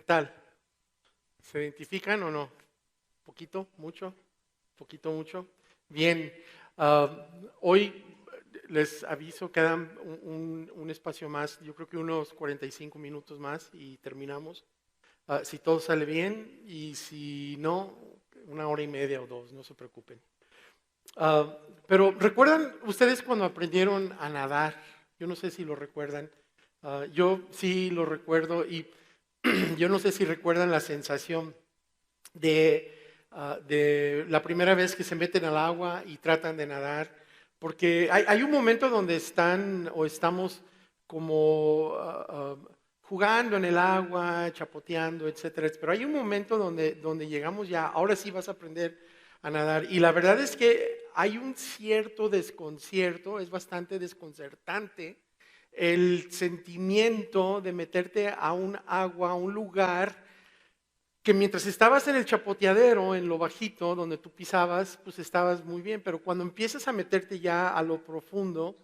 tal? ¿Se identifican o no? ¿Poquito? ¿Mucho? ¿Poquito? ¿Mucho? Bien. Hoy les aviso, quedan un espacio más, yo creo que unos 45 minutos más y terminamos. Si todo sale bien y si no, una hora y media o dos, no se preocupen. Pero ¿recuerdan ustedes cuando aprendieron a nadar? Yo no sé si lo recuerdan. Yo sí lo recuerdo y yo no sé si recuerdan la sensación de la primera vez que se meten al agua y tratan de nadar, porque hay un momento donde están o estamos como jugando en el agua, chapoteando, etcétera, pero hay un momento donde llegamos ya, ahora sí vas a aprender a nadar, y la verdad es que hay un cierto desconcierto, es bastante desconcertante el sentimiento de meterte a un agua, a un lugar que mientras estabas en el chapoteadero, en lo bajito, donde tú pisabas, pues estabas muy bien, pero cuando empiezas a meterte ya a lo profundo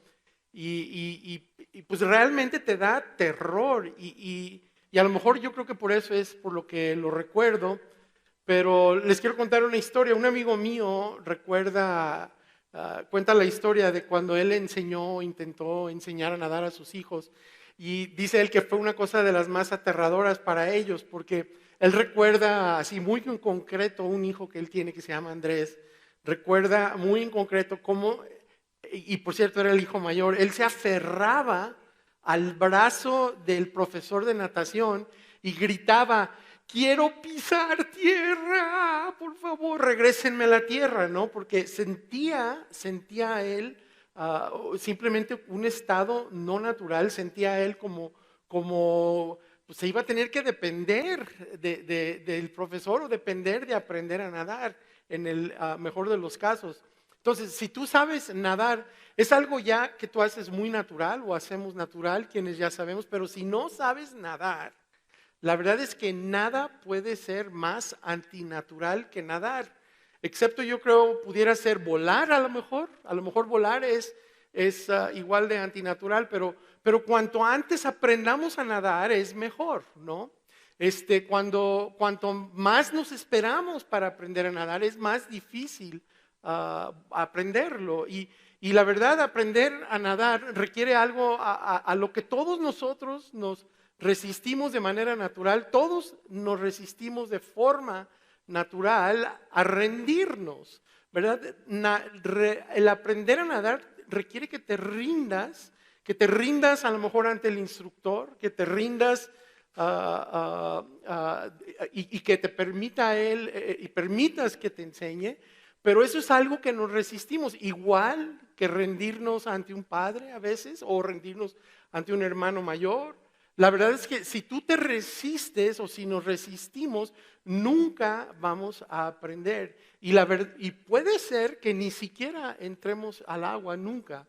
pues realmente te da terror y a lo mejor yo creo que por eso es por lo que lo recuerdo, pero les quiero contar una historia. Un amigo mío recuerda, cuenta la historia de cuando él intentó enseñar a nadar a sus hijos. Y dice él que fue una cosa de las más aterradoras para ellos, porque él recuerda así muy en concreto un hijo que él tiene que se llama Andrés. Recuerda muy en concreto cómo, y por cierto era el hijo mayor, él se aferraba al brazo del profesor de natación y gritaba: quiero pisar tierra, por favor, regrésenme a la tierra, ¿no? Porque sentía él simplemente un estado no natural, sentía él como pues, se iba a tener que depender del profesor o depender de aprender a nadar en el mejor de los casos. Entonces, si tú sabes nadar, es algo ya que tú haces muy natural o hacemos natural, quienes ya sabemos, pero si no sabes nadar, la verdad es que nada puede ser más antinatural que nadar, excepto yo creo pudiera ser volar a lo mejor volar es igual de antinatural, pero cuanto antes aprendamos a nadar es mejor, ¿no? Cuanto más nos esperamos para aprender a nadar es más difícil aprenderlo y la verdad aprender a nadar requiere algo a lo que todos nosotros nos resistimos de manera natural, todos nos resistimos de forma natural a rendirnos, ¿verdad? El aprender a nadar requiere que te rindas a lo mejor ante el instructor, que te rindas y que te permita él y permitas que te enseñe, pero eso es algo que nos resistimos, igual que rendirnos ante un padre a veces o rendirnos ante un hermano mayor. La verdad es que si tú te resistes o si nos resistimos, nunca vamos a aprender. Y puede ser que ni siquiera entremos al agua nunca.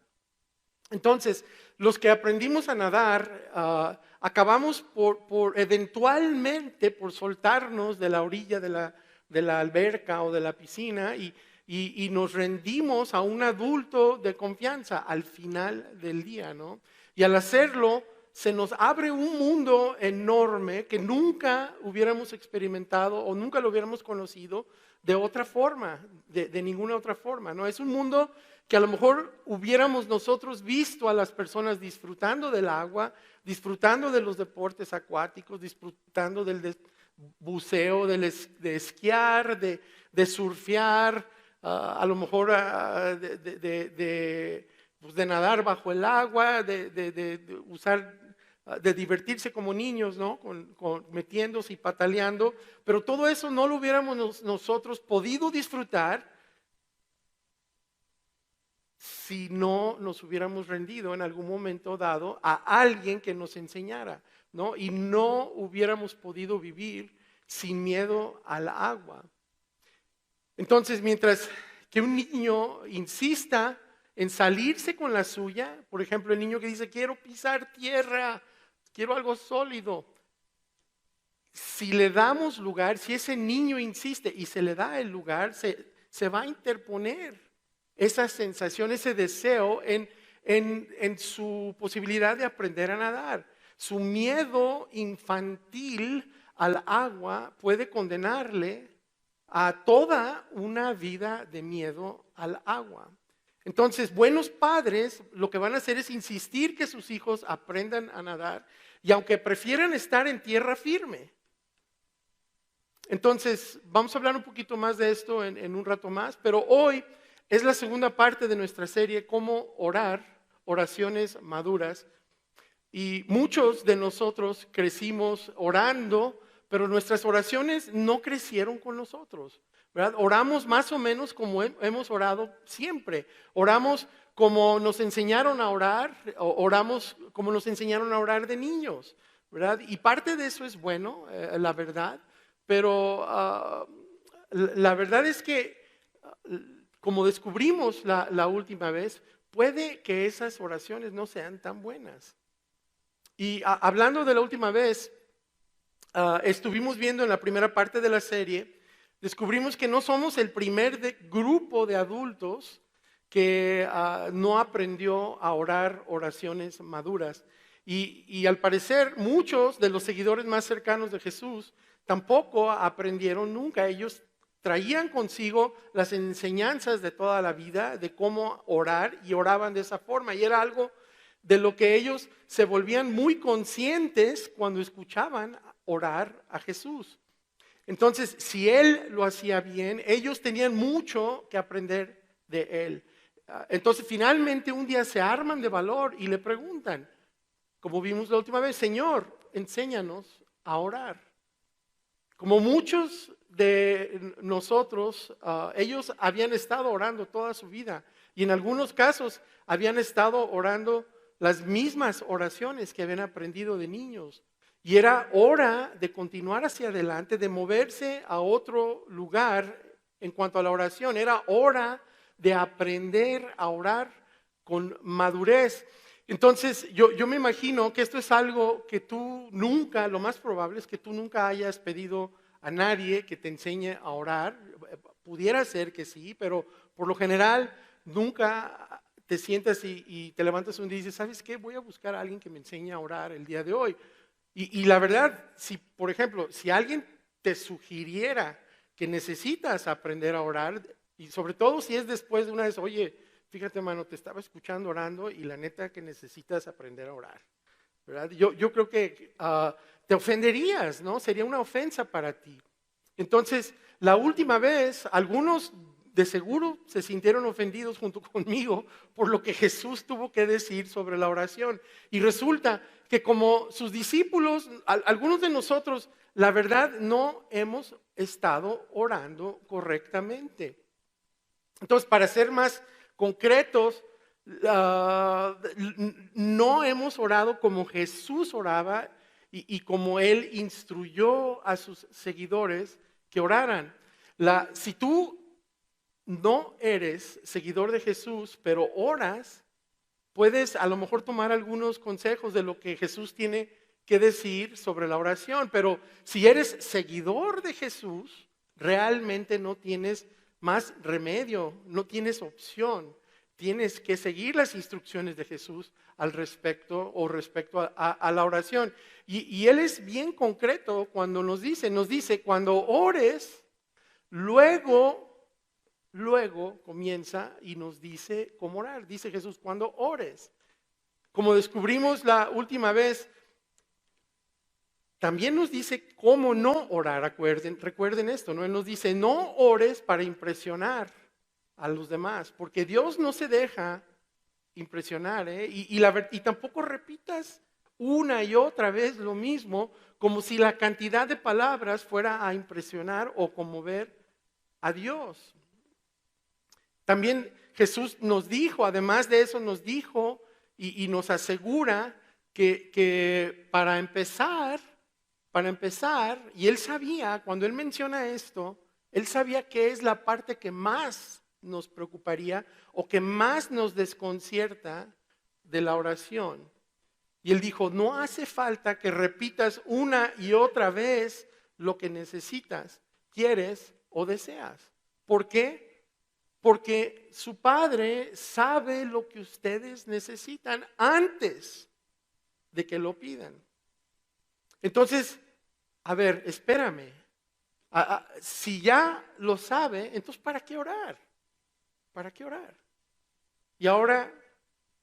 Entonces, los que aprendimos a nadar, acabamos por eventualmente por soltarnos de la orilla de la alberca o de la piscina y nos rendimos a un adulto de confianza al final del día, ¿no? Y al hacerlo, se nos abre un mundo enorme que nunca hubiéramos experimentado o nunca lo hubiéramos conocido de otra forma, de ninguna otra forma, ¿no? Es un mundo que a lo mejor hubiéramos nosotros visto a las personas disfrutando del agua, disfrutando de los deportes acuáticos, disfrutando del buceo, de esquiar, de surfear, a lo mejor pues de nadar bajo el agua, de usar, de divertirse como niños, ¿no? Metiéndose y pataleando, pero todo eso no lo hubiéramos nosotros podido disfrutar si no nos hubiéramos rendido en algún momento dado a alguien que nos enseñara, ¿no? Y no hubiéramos podido vivir sin miedo al agua. Entonces, mientras que un niño insista en salirse con la suya, por ejemplo, el niño que dice, quiero pisar tierra, quiero algo sólido, si le damos lugar, si ese niño insiste y se le da el lugar, se va a interponer esa sensación, ese deseo en su posibilidad de aprender a nadar. Su miedo infantil al agua puede condenarle a toda una vida de miedo al agua. Entonces, buenos padres lo que van a hacer es insistir que sus hijos aprendan a nadar y aunque prefieran estar en tierra firme. Entonces, vamos a hablar un poquito más de esto en un rato más, pero hoy es la segunda parte de nuestra serie, Cómo orar, oraciones maduras. Y muchos de nosotros crecimos orando, pero nuestras oraciones no crecieron con nosotros, ¿verdad? Oramos más o menos como hemos orado siempre. Oramos como nos enseñaron a orar, oramos como nos enseñaron a orar de niños, ¿verdad? Y parte de eso es bueno, la verdad, pero la verdad es que, como descubrimos la última vez, puede que esas oraciones no sean tan buenas. Y hablando de la última vez, estuvimos viendo en la primera parte de la serie, descubrimos que no somos el primer grupo de adultos que no aprendió a orar oraciones maduras. Y al parecer muchos de los seguidores más cercanos de Jesús tampoco aprendieron nunca. Ellos traían consigo las enseñanzas de toda la vida de cómo orar y oraban de esa forma. Y era algo de lo que ellos se volvían muy conscientes cuando escuchaban orar a Jesús. Entonces, si Él lo hacía bien, ellos tenían mucho que aprender de Él. Entonces, finalmente un día se arman de valor y le preguntan, como vimos la última vez, Señor, enséñanos a orar. Como muchos de nosotros, ellos habían estado orando toda su vida y en algunos casos habían estado orando las mismas oraciones que habían aprendido de niños. Y era hora de continuar hacia adelante, de moverse a otro lugar en cuanto a la oración. Era hora de aprender a orar con madurez. Entonces, yo me imagino que esto es algo que tú nunca, lo más probable es que tú nunca hayas pedido a nadie que te enseñe a orar. Pudiera ser que sí, pero por lo general nunca te sientas y te levantas un día y dices, ¿sabes qué? Voy a buscar a alguien que me enseñe a orar el día de hoy. Y la verdad, si por ejemplo, si alguien te sugiriera que necesitas aprender a orar, y sobre todo si es después de una vez, oye, fíjate hermano, te estaba escuchando orando y la neta que necesitas aprender a orar, ¿verdad? Yo creo que te ofenderías, ¿no? Sería una ofensa para ti. Entonces, la última vez, algunos de seguro se sintieron ofendidos junto conmigo por lo que Jesús tuvo que decir sobre la oración. Y resulta que como sus discípulos, algunos de nosotros, la verdad, no hemos estado orando correctamente. Entonces, para ser más concretos, no hemos orado como Jesús oraba y como Él instruyó a sus seguidores que oraran. Si tú no eres seguidor de Jesús, pero oras, puedes a lo mejor tomar algunos consejos de lo que Jesús tiene que decir sobre la oración. Pero si eres seguidor de Jesús, realmente no tienes más remedio, no tienes opción. Tienes que seguir las instrucciones de Jesús al respecto o respecto a la oración. Y Él es bien concreto cuando nos dice, cuando ores, luego comienza y nos dice cómo orar. Dice Jesús, cuando ores. Como descubrimos la última vez, también nos dice cómo no orar. Recuerden esto, ¿no? Él nos dice, no ores para impresionar a los demás, porque Dios no se deja impresionar, ¿eh? Y tampoco repitas una y otra vez lo mismo, como si la cantidad de palabras fuera a impresionar o conmover a Dios. También Jesús nos dijo, además de eso nos dijo y nos asegura que para empezar, y Él sabía, cuando Él menciona esto, Él sabía que es la parte que más nos preocuparía o que más nos desconcierta de la oración. Y Él dijo, no hace falta que repitas una y otra vez lo que necesitas, quieres o deseas. ¿Por qué? Porque su Padre sabe lo que ustedes necesitan antes de que lo pidan. Entonces, a ver, espérame. Si ya lo sabe, entonces ¿para qué orar? ¿Para qué orar? Y ahora,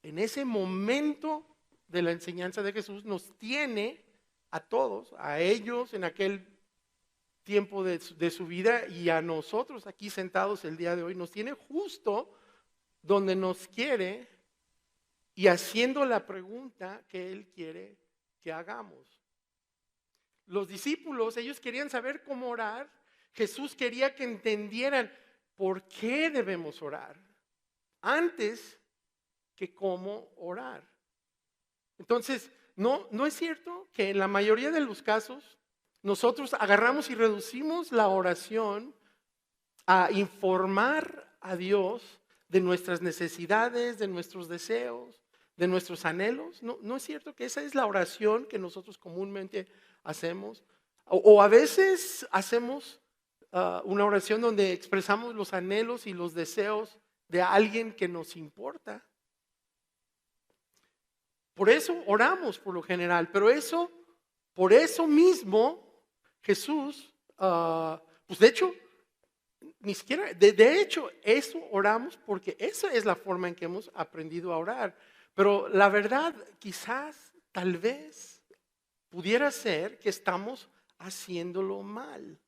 en ese momento de la enseñanza de Jesús, nos tiene a todos, a ellos en aquel tiempo de su vida y a nosotros aquí sentados el día de hoy, nos tiene justo donde nos quiere y haciendo la pregunta que Él quiere que hagamos. Los discípulos, ellos querían saber cómo orar. Jesús quería que entendieran por qué debemos orar antes que cómo orar. Entonces, no es cierto que en la mayoría de los casos nosotros agarramos y reducimos la oración a informar a Dios de nuestras necesidades, de nuestros deseos, de nuestros anhelos. No es cierto que esa es la oración que nosotros comúnmente hacemos. O a veces hacemos una oración donde expresamos los anhelos y los deseos de alguien que nos importa. Por eso oramos por lo general, pero por eso mismo Jesús, pues de hecho, ni siquiera, de hecho, eso oramos porque esa es la forma en que hemos aprendido a orar. Pero la verdad, quizás, tal vez, pudiera ser que estamos haciéndolo mal.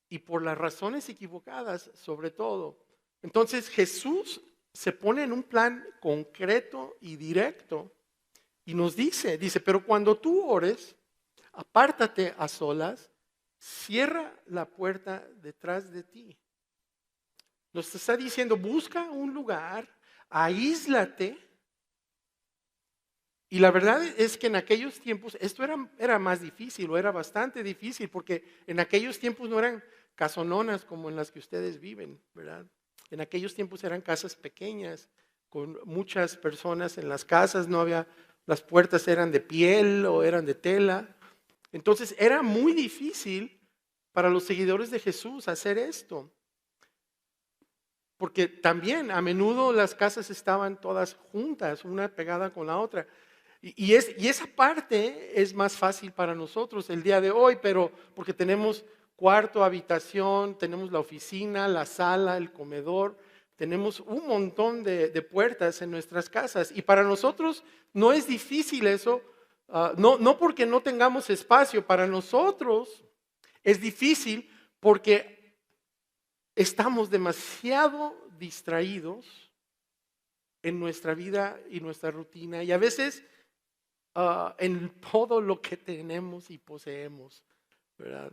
Y por las razones equivocadas, sobre todo. Entonces Jesús se pone en un plan concreto y directo y nos dice, pero cuando tú ores, apártate a solas, cierra la puerta detrás de ti. Nos está diciendo, busca un lugar, aíslate. Y la verdad es que en aquellos tiempos esto era más difícil o era bastante difícil porque en aquellos tiempos no eran casononas como en las que ustedes viven, ¿verdad? En aquellos tiempos eran casas pequeñas con muchas personas en las casas, no había, las puertas eran de piel o eran de tela. Entonces era muy difícil para los seguidores de Jesús hacer esto. Porque también a menudo las casas estaban todas juntas, una pegada con la otra. Y esa parte es más fácil para nosotros el día de hoy, pero porque tenemos cuarto, habitación, tenemos la oficina, la sala, el comedor, tenemos un montón de puertas en nuestras casas. Y para nosotros no es difícil eso, no porque no tengamos espacio, para nosotros es difícil porque estamos demasiado distraídos en nuestra vida y nuestra rutina y a veces en todo lo que tenemos y poseemos, ¿verdad?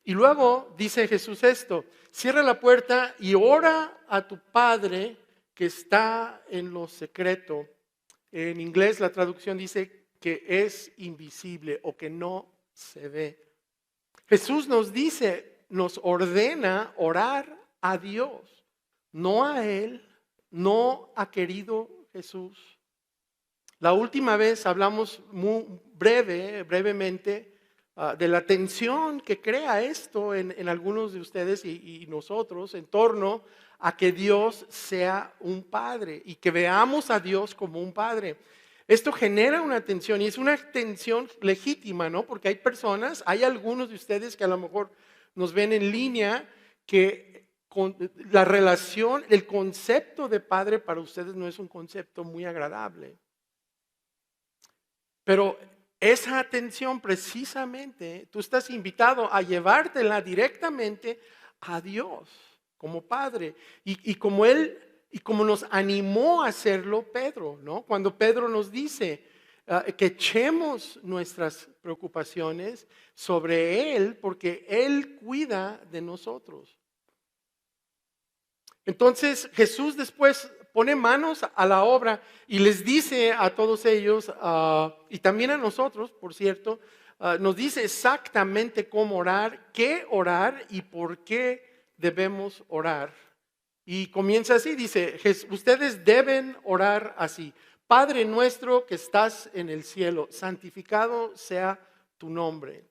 Y luego dice Jesús esto, cierra la puerta y ora a tu Padre que está en lo secreto. En inglés la traducción dice que es invisible o que no se ve. Jesús nos dice, nos ordena orar a Dios, no a Él, no a querido Jesús. La última vez hablamos muy brevemente de la tensión que crea esto en algunos de ustedes y nosotros en torno a que Dios sea un padre y que veamos a Dios como un padre. Esto genera una tensión y es una tensión legítima, ¿no? Porque hay algunos de ustedes que a lo mejor nos ven en línea que la relación, el concepto de padre para ustedes no es un concepto muy agradable. Pero esa atención precisamente, tú estás invitado a llevártela directamente a Dios como Padre. Y como Él, y como nos animó a hacerlo Pedro, ¿no? Cuando Pedro nos dice que echemos nuestras preocupaciones sobre Él, porque Él cuida de nosotros. Entonces Jesús después pone manos a la obra y les dice a todos ellos, y también a nosotros, por cierto, nos dice exactamente cómo orar, qué orar y por qué debemos orar. Y comienza así, dice, ustedes deben orar así. Padre nuestro que estás en el cielo, santificado sea tu nombre.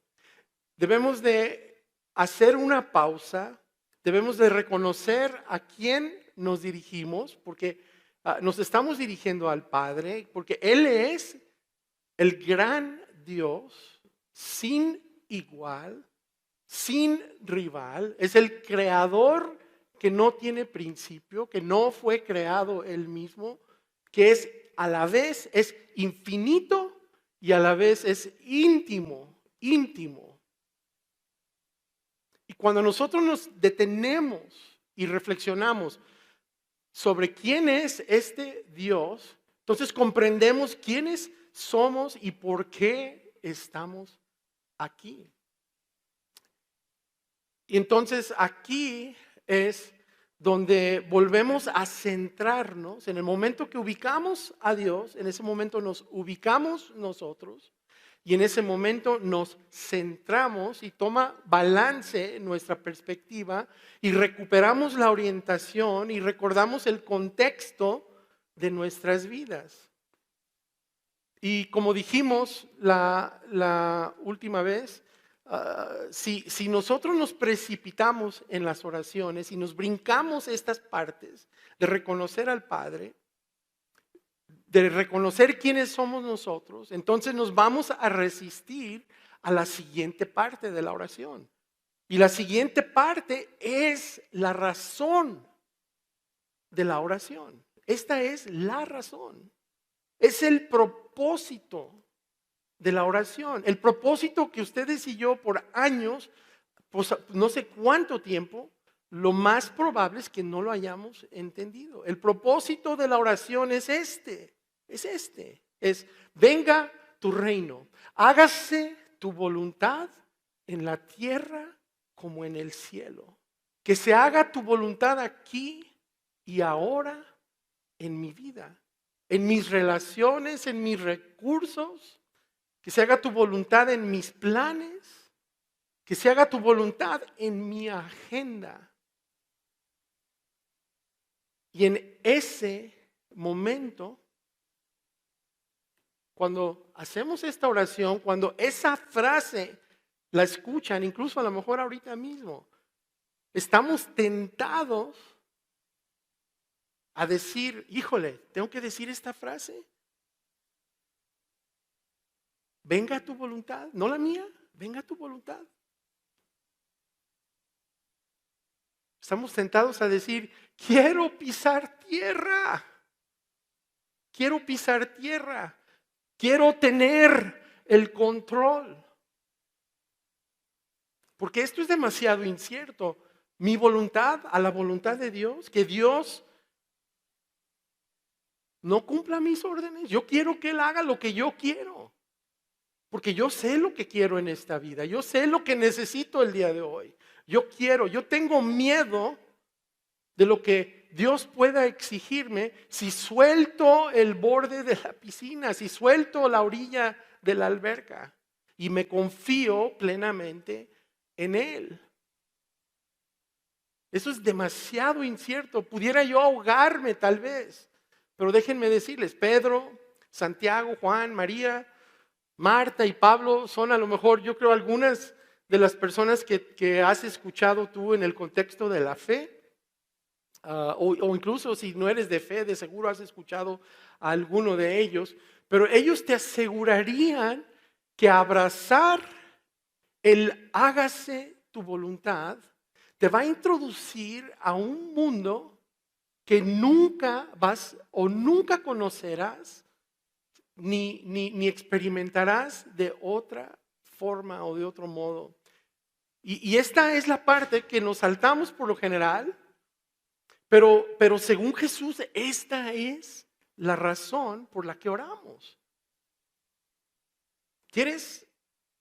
Debemos de hacer una pausa. Debemos de reconocer a quién nos dirigimos, porque nos estamos dirigiendo al Padre, porque Él es el gran Dios, sin igual, sin rival. Es el creador que no tiene principio, que no fue creado él mismo, que es a la vez es infinito y a la vez es íntimo, íntimo. Y cuando nosotros nos detenemos y reflexionamos sobre quién es este Dios, entonces comprendemos quiénes somos y por qué estamos aquí. Y entonces aquí es donde volvemos a centrarnos. En el momento que ubicamos a Dios, en ese momento nos ubicamos nosotros y en ese momento nos centramos y toma balance nuestra perspectiva y recuperamos la orientación y recordamos el contexto de nuestras vidas. Y como dijimos la última vez, si nosotros nos precipitamos en las oraciones y nos brincamos estas partes de reconocer al Padre, de reconocer quiénes somos nosotros, entonces nos vamos a resistir a la siguiente parte de la oración. Y la siguiente parte es la razón de la oración. Esta es la razón. Es el propósito de la oración. El propósito que ustedes y yo por años, pues no sé cuánto tiempo, lo más probable es que no lo hayamos entendido. El propósito de la oración es venga tu reino, hágase tu voluntad en la tierra como en el cielo. Que se haga tu voluntad aquí y ahora en mi vida, en mis relaciones, en mis recursos. Que se haga tu voluntad en mis planes, que se haga tu voluntad en mi agenda. Y en ese momento, cuando hacemos esta oración, cuando esa frase la escuchan, incluso a lo mejor ahorita mismo, estamos tentados a decir, híjole, ¿tengo que decir esta frase? Venga tu voluntad, no la mía, venga tu voluntad. Estamos tentados a decir, quiero pisar tierra, quiero pisar tierra, quiero tener el control. Porque esto es demasiado incierto. Mi voluntad a la voluntad de Dios, que Dios no cumpla mis órdenes. Yo quiero que Él haga lo que yo quiero. Porque yo sé lo que quiero en esta vida. Yo sé lo que necesito el día de hoy. Yo tengo miedo de lo que Dios pueda exigirme si suelto el borde de la piscina, si suelto la orilla de la alberca y me confío plenamente en Él. Eso es demasiado incierto. Pudiera yo ahogarme tal vez. Pero déjenme decirles, Pedro, Santiago, Juan, María, Marta y Pablo son a lo mejor, yo creo, algunas de las personas que has escuchado tú en el contexto de la fe, o incluso si no eres de fe, de seguro has escuchado a alguno de ellos, pero ellos te asegurarían que abrazar el hágase tu voluntad te va a introducir a un mundo que nunca vas o nunca conocerás ni experimentarás de otra forma o de otro modo. Y esta es la parte que nos saltamos por lo general, pero según Jesús, esta es la razón por la que oramos. ¿Quieres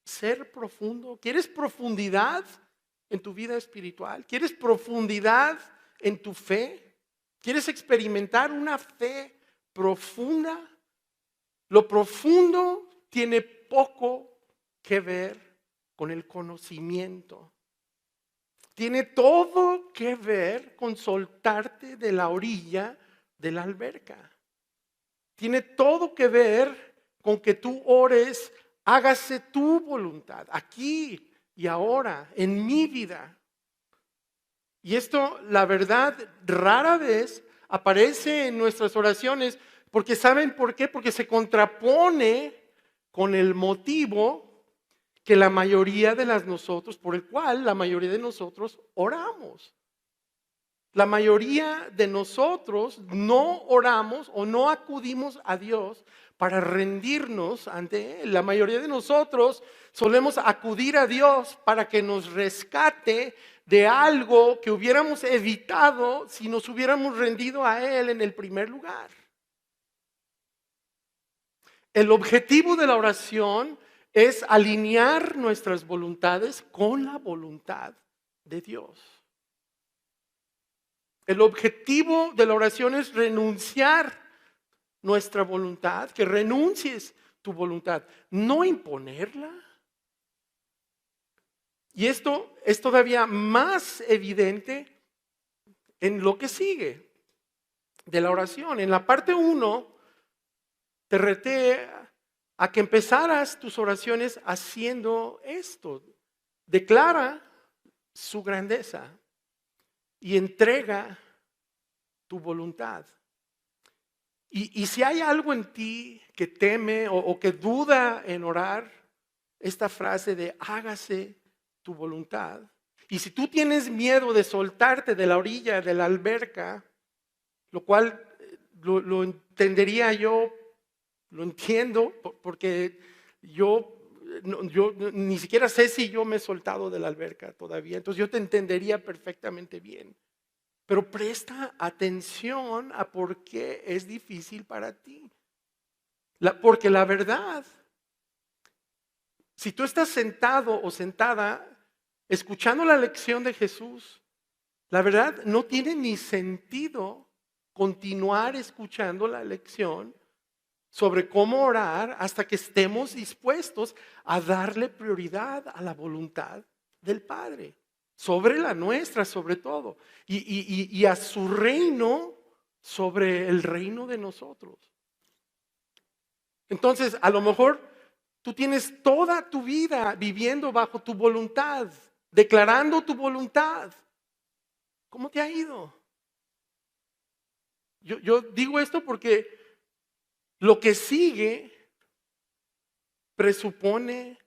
ser profundo? ¿Quieres profundidad en tu vida espiritual? ¿Quieres profundidad en tu fe? ¿Quieres experimentar una fe profunda? Lo profundo tiene poco que ver con el conocimiento. Tiene todo que ver con soltarte de la orilla de la alberca. Tiene todo que ver con que tú ores, hágase tu voluntad, aquí y ahora, en mi vida. Y esto, la verdad, rara vez aparece en nuestras oraciones. Porque ¿saben por qué? Porque se contrapone con el motivo que la mayoría de nosotros, por el cual la mayoría de nosotros oramos. La mayoría de nosotros no oramos o no acudimos a Dios para rendirnos ante Él. La mayoría de nosotros solemos acudir a Dios para que nos rescate de algo que hubiéramos evitado si nos hubiéramos rendido a Él en el primer lugar. El objetivo de la oración es alinear nuestras voluntades con la voluntad de Dios. El objetivo de la oración es renunciar nuestra voluntad, que renuncies tu voluntad, no imponerla. Y esto es todavía más evidente en lo que sigue de la oración. En la parte 1, te reté a que empezaras tus oraciones haciendo esto. Declara su grandeza y entrega tu voluntad. Y si hay algo en ti que teme o que duda en orar, esta frase de hágase tu voluntad. Y si tú tienes miedo de soltarte de la orilla de la alberca, lo cual lo entendería yo, lo entiendo, porque yo ni siquiera sé si yo me he soltado de la alberca todavía, entonces yo te entendería perfectamente bien. Pero presta atención a por qué es difícil para ti. Porque la verdad, si tú estás sentado o sentada escuchando la lección de Jesús, la verdad no tiene ni sentido continuar escuchando la lección sobre cómo orar hasta que estemos dispuestos a darle prioridad a la voluntad del Padre, sobre la nuestra sobre todo, y a su reino sobre el reino de nosotros. Entonces, a lo mejor tú tienes toda tu vida viviendo bajo tu voluntad, declarando tu voluntad. ¿Cómo te ha ido? Yo digo esto porque lo que sigue presupone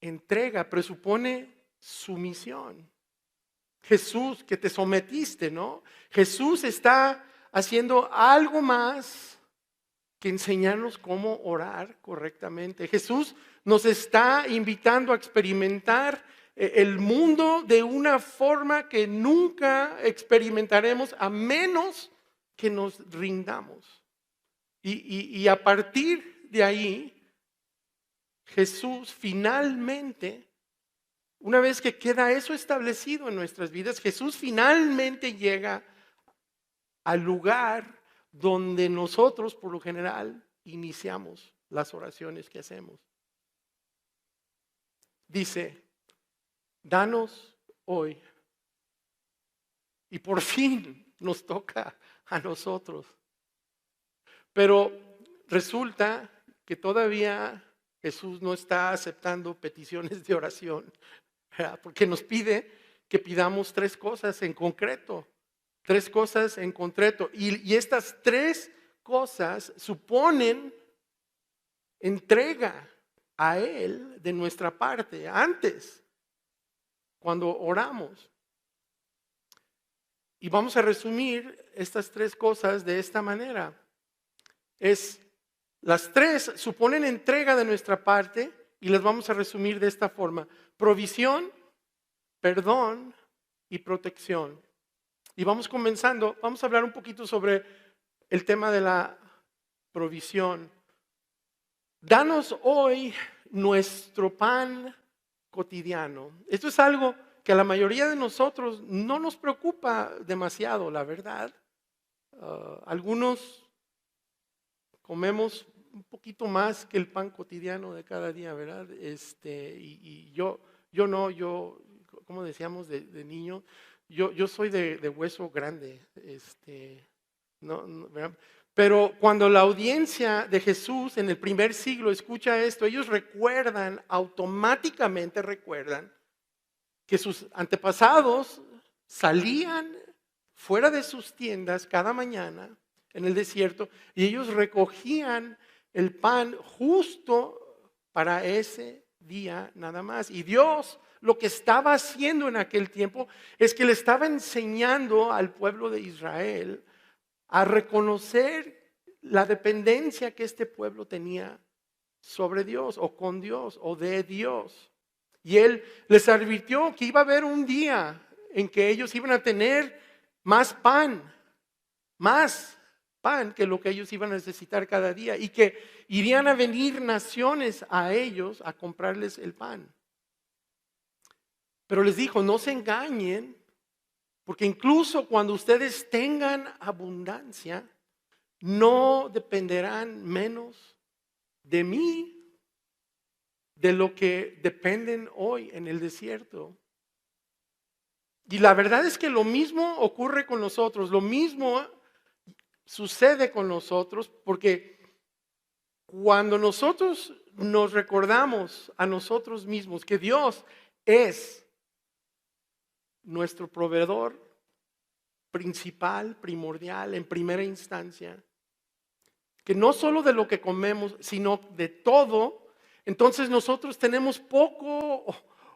entrega, presupone sumisión. Jesús, que te sometiste, ¿no? Jesús está haciendo algo más que enseñarnos cómo orar correctamente. Jesús nos está invitando a experimentar el mundo de una forma que nunca experimentaremos a menos que nos rindamos. Y a partir de ahí, Jesús finalmente, una vez que queda eso establecido en nuestras vidas, Jesús finalmente llega al lugar donde nosotros, por lo general, iniciamos las oraciones que hacemos. Dice, danos hoy. Y por fin nos toca a nosotros. Pero resulta que todavía Jesús no está aceptando peticiones de oración, ¿verdad? Porque nos pide que pidamos 3 cosas en concreto. 3 cosas en concreto. Y estas 3 cosas suponen entrega a Él de nuestra parte antes, cuando oramos. Y vamos a resumir estas 3 cosas de esta manera. Las 3 suponen entrega de nuestra parte y las vamos a resumir de esta forma: provisión, perdón y protección. Y vamos comenzando, vamos a hablar un poquito sobre el tema de la provisión. Danos hoy nuestro pan cotidiano. Esto es algo que a la mayoría de nosotros no nos preocupa demasiado, la verdad. Algunos comemos un poquito más que el pan cotidiano de cada día, ¿verdad? Y yo no, como decíamos de niño, yo soy de hueso grande, ¿verdad? Pero cuando la audiencia de Jesús en el primer siglo escucha esto, ellos automáticamente recuerdan que sus antepasados salían fuera de sus tiendas cada mañana en el desierto y ellos recogían el pan justo para ese día nada más. Y Dios lo que estaba haciendo en aquel tiempo es que le estaba enseñando al pueblo de Israel a reconocer la dependencia que este pueblo tenía sobre Dios o con Dios o de Dios. Y Él les advirtió que iba a haber un día en que ellos iban a tener más pan que lo que ellos iban a necesitar cada día y que irían a venir naciones a ellos a comprarles el pan. Pero les dijo, no se engañen, porque incluso cuando ustedes tengan abundancia, no dependerán menos de mí, de lo que dependen hoy en el desierto. Y la verdad es que lo mismo ocurre con nosotros, lo mismo sucede con nosotros, porque cuando nosotros nos recordamos a nosotros mismos que Dios es nuestro proveedor principal, primordial, en primera instancia, que no solo de lo que comemos, sino de todo, entonces nosotros tenemos poco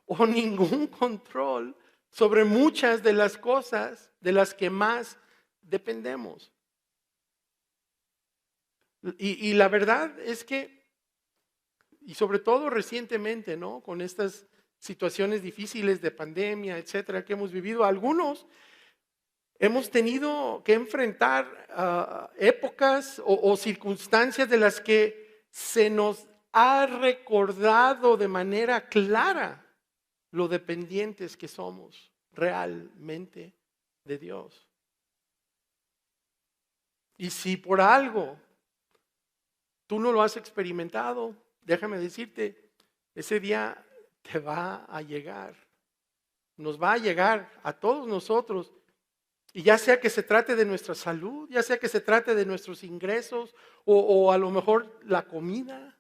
o ningún control sobre muchas de las cosas de las que más dependemos. Y la verdad es que, y sobre todo recientemente, ¿no? Con estas situaciones difíciles de pandemia, etcétera, que hemos vivido, algunos hemos tenido que enfrentar épocas o circunstancias de las que se nos ha recordado de manera clara lo dependientes que somos realmente de Dios. Y si por algo tú no lo has experimentado, déjame decirte, ese día te va a llegar. Nos va a llegar a todos nosotros. Y ya sea que se trate de nuestra salud, ya sea que se trate de nuestros ingresos o a lo mejor la comida,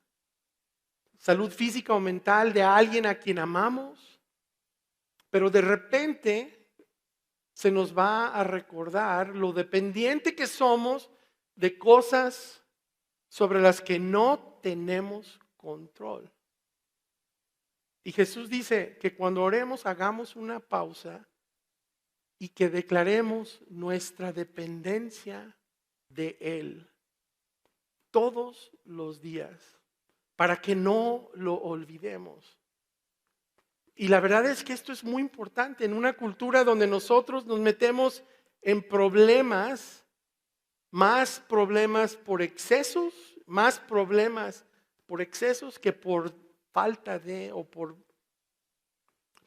salud física o mental de alguien a quien amamos, pero de repente se nos va a recordar lo dependiente que somos de cosas sobre las que no tenemos control. Y Jesús dice que cuando oremos hagamos una pausa y que declaremos nuestra dependencia de Él todos los días para que no lo olvidemos. Y la verdad es que esto es muy importante en una cultura donde nosotros nos metemos en problemas, más problemas por excesos, más problemas por excesos que por falta de o por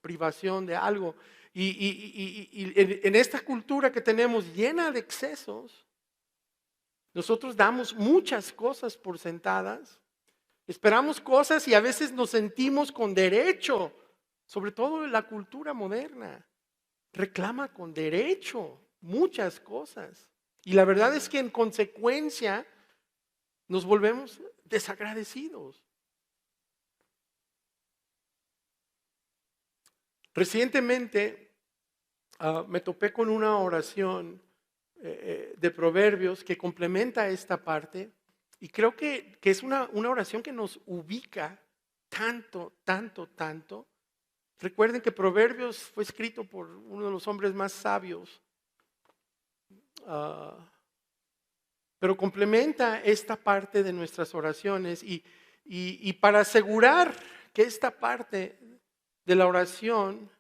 privación de algo. Y en esta cultura que tenemos llena de excesos, nosotros damos muchas cosas por sentadas, esperamos cosas y a veces nos sentimos con derecho, sobre todo en la cultura moderna, reclama con derecho muchas cosas. Y la verdad es que en consecuencia nos volvemos desagradecidos. Recientemente me topé con una oración de Proverbios que complementa esta parte y creo que es una oración que nos ubica tanto. Recuerden que Proverbios fue escrito por uno de los hombres más sabios, pero complementa esta parte de nuestras oraciones y para asegurar que esta parte de la oración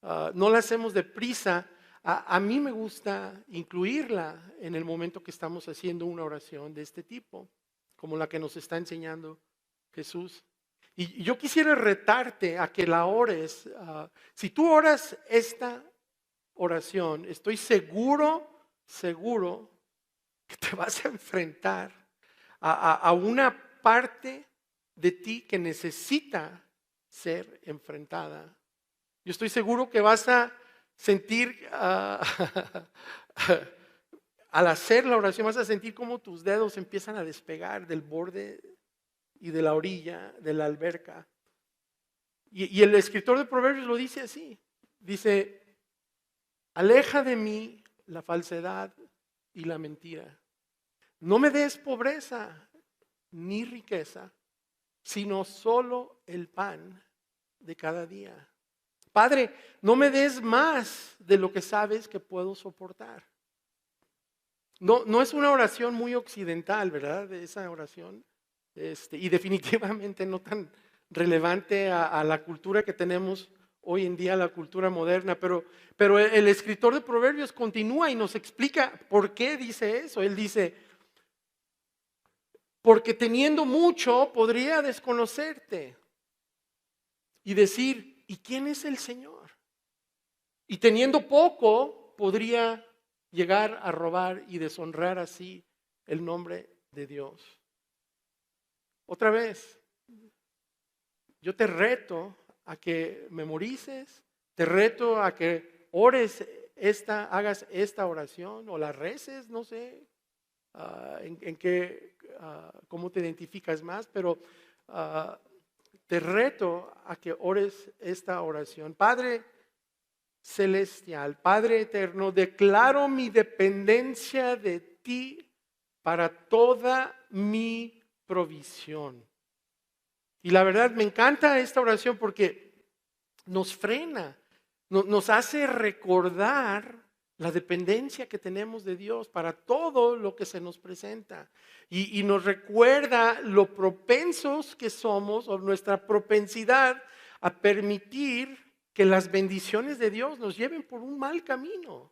no la hacemos deprisa, a mí me gusta incluirla en el momento que estamos haciendo una oración de este tipo, como la que nos está enseñando Jesús. Y yo quisiera retarte a que la ores. Si tú oras esta oración, estoy seguro que te vas a enfrentar a una parte de ti que necesita ser enfrentada. Yo estoy seguro que vas a sentir, al hacer la oración, vas a sentir cómo tus dedos empiezan a despegar del borde y de la orilla de la alberca. Y el escritor de Proverbios lo dice así. Dice, aleja de mí la falsedad y la mentira. No me des pobreza ni riqueza, sino solo el pan de cada día. Padre, no me des más de lo que sabes que puedo soportar. No es una oración muy occidental, ¿verdad? Esa oración. Y definitivamente no tan relevante a la cultura que tenemos hoy en día, la cultura moderna. Pero el escritor de Proverbios continúa y nos explica por qué dice eso. Él dice, porque teniendo mucho podría desconocerte y decir, ¿y quién es el Señor? Y teniendo poco podría llegar a robar y deshonrar así el nombre de Dios. Otra vez, yo te reto a que memorices, te reto a que ores hagas esta oración o la reces, no sé en qué, cómo te identificas más, pero te reto a que ores esta oración. Padre celestial, Padre eterno, declaro mi dependencia de ti para toda mi provisión. Y la verdad me encanta esta oración porque nos frena, nos hace recordar la dependencia que tenemos de Dios para todo lo que se nos presenta. Y nos recuerda lo propensos que somos o nuestra propensidad a permitir que las bendiciones de Dios nos lleven por un mal camino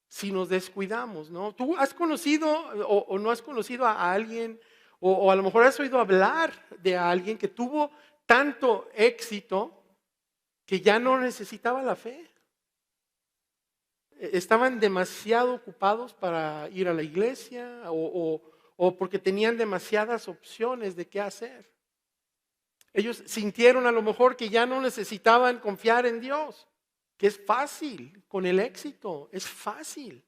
si nos descuidamos, ¿no? ¿Tú has conocido o no has conocido a alguien o a lo mejor has oído hablar de alguien que tuvo tanto éxito que ya no necesitaba la fe? Estaban demasiado ocupados para ir a la iglesia o porque tenían demasiadas opciones de qué hacer. Ellos sintieron a lo mejor que ya no necesitaban confiar en Dios, que es fácil con el éxito, es fácil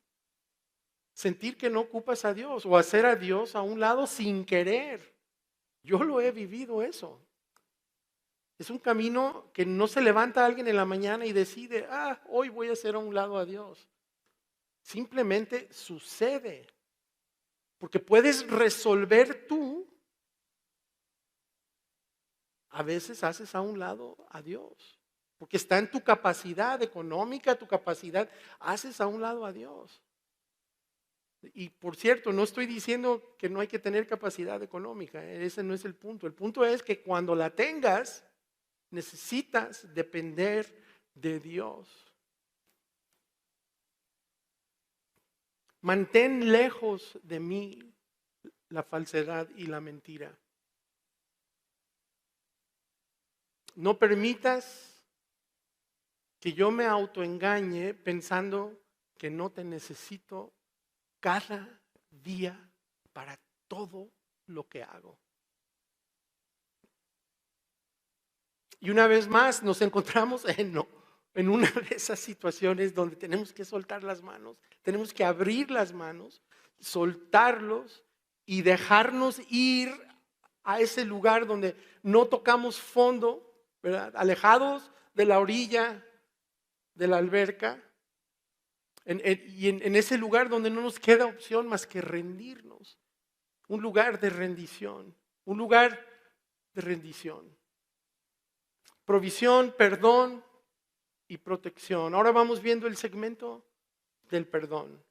sentir que no ocupas a Dios o hacer a Dios a un lado sin querer. Yo lo he vivido eso. Es un camino que no se levanta alguien en la mañana y decide, hoy voy a hacer a un lado a Dios. Simplemente sucede. Porque puedes resolver tú. A veces haces a un lado a Dios. Porque está en tu capacidad económica, tu capacidad, haces a un lado a Dios. Y por cierto, no estoy diciendo que no hay que tener capacidad económica, ese no es el punto. El punto es que cuando la tengas, necesitas depender de Dios. Mantén lejos de mí la falsedad y la mentira. No permitas que yo me autoengañe pensando que no te necesito cada día para todo lo que hago. Y una vez más nos encontramos en una de esas situaciones donde tenemos que soltar las manos, tenemos que abrir las manos, soltarlos y dejarnos ir a ese lugar donde no tocamos fondo, ¿verdad? Alejados de la orilla de la alberca, y en ese lugar donde no nos queda opción más que rendirnos, un lugar de rendición, un lugar de rendición. Provisión, perdón y protección. Ahora vamos viendo el segmento del perdón.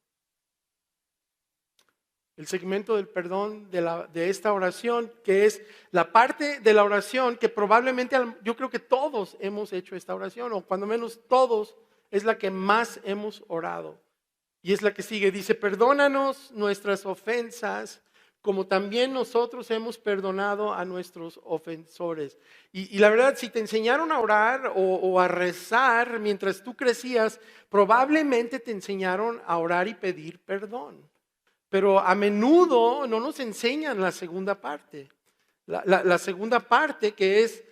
El segmento del perdón de esta oración, que es la parte de la oración que probablemente yo creo que todos hemos hecho esta oración, o cuando menos todos, es la que más hemos orado. Y es la que sigue, dice, perdónanos nuestras ofensas, como también nosotros hemos perdonado a nuestros ofensores. Y la verdad, si te enseñaron a orar o a rezar mientras tú crecías, probablemente te enseñaron a orar y pedir perdón. Pero a menudo no nos enseñan la segunda parte. La segunda parte que es,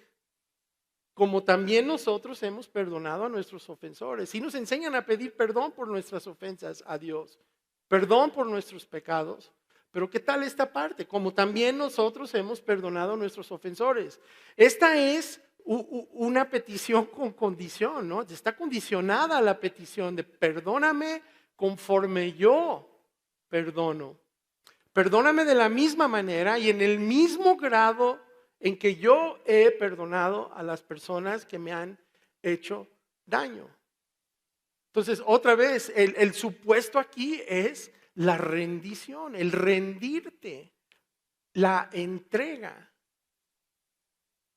como también nosotros hemos perdonado a nuestros ofensores. Sí nos enseñan a pedir perdón por nuestras ofensas a Dios, perdón por nuestros pecados. Pero ¿qué tal esta parte? Como también nosotros hemos perdonado a nuestros ofensores. Esta es una petición con condición, ¿no? Está condicionada la petición de perdóname conforme yo perdono. Perdóname de la misma manera y en el mismo grado en que yo he perdonado a las personas que me han hecho daño. Entonces, otra vez, el supuesto aquí es la rendición, el rendirte, la entrega.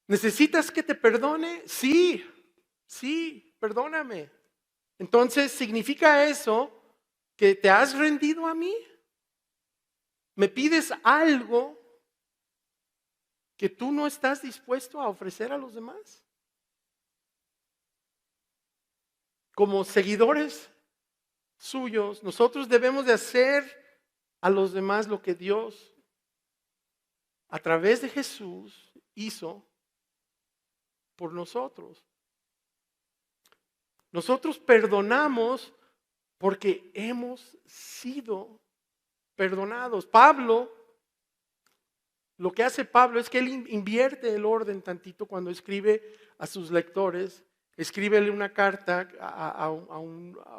¿Necesitas que te perdone? Sí, sí, perdóname. Entonces, ¿significa eso que te has rendido a mí? ¿Me pides algo que tú no estás dispuesto a ofrecer a los demás? Como seguidores suyos, nosotros debemos de hacer a los demás lo que Dios, a través de Jesús, hizo por nosotros. Nosotros perdonamos porque hemos sido perdonados. Pablo, lo que hace Pablo es que él invierte el orden tantito cuando escribe a sus lectores. Escríbele una carta a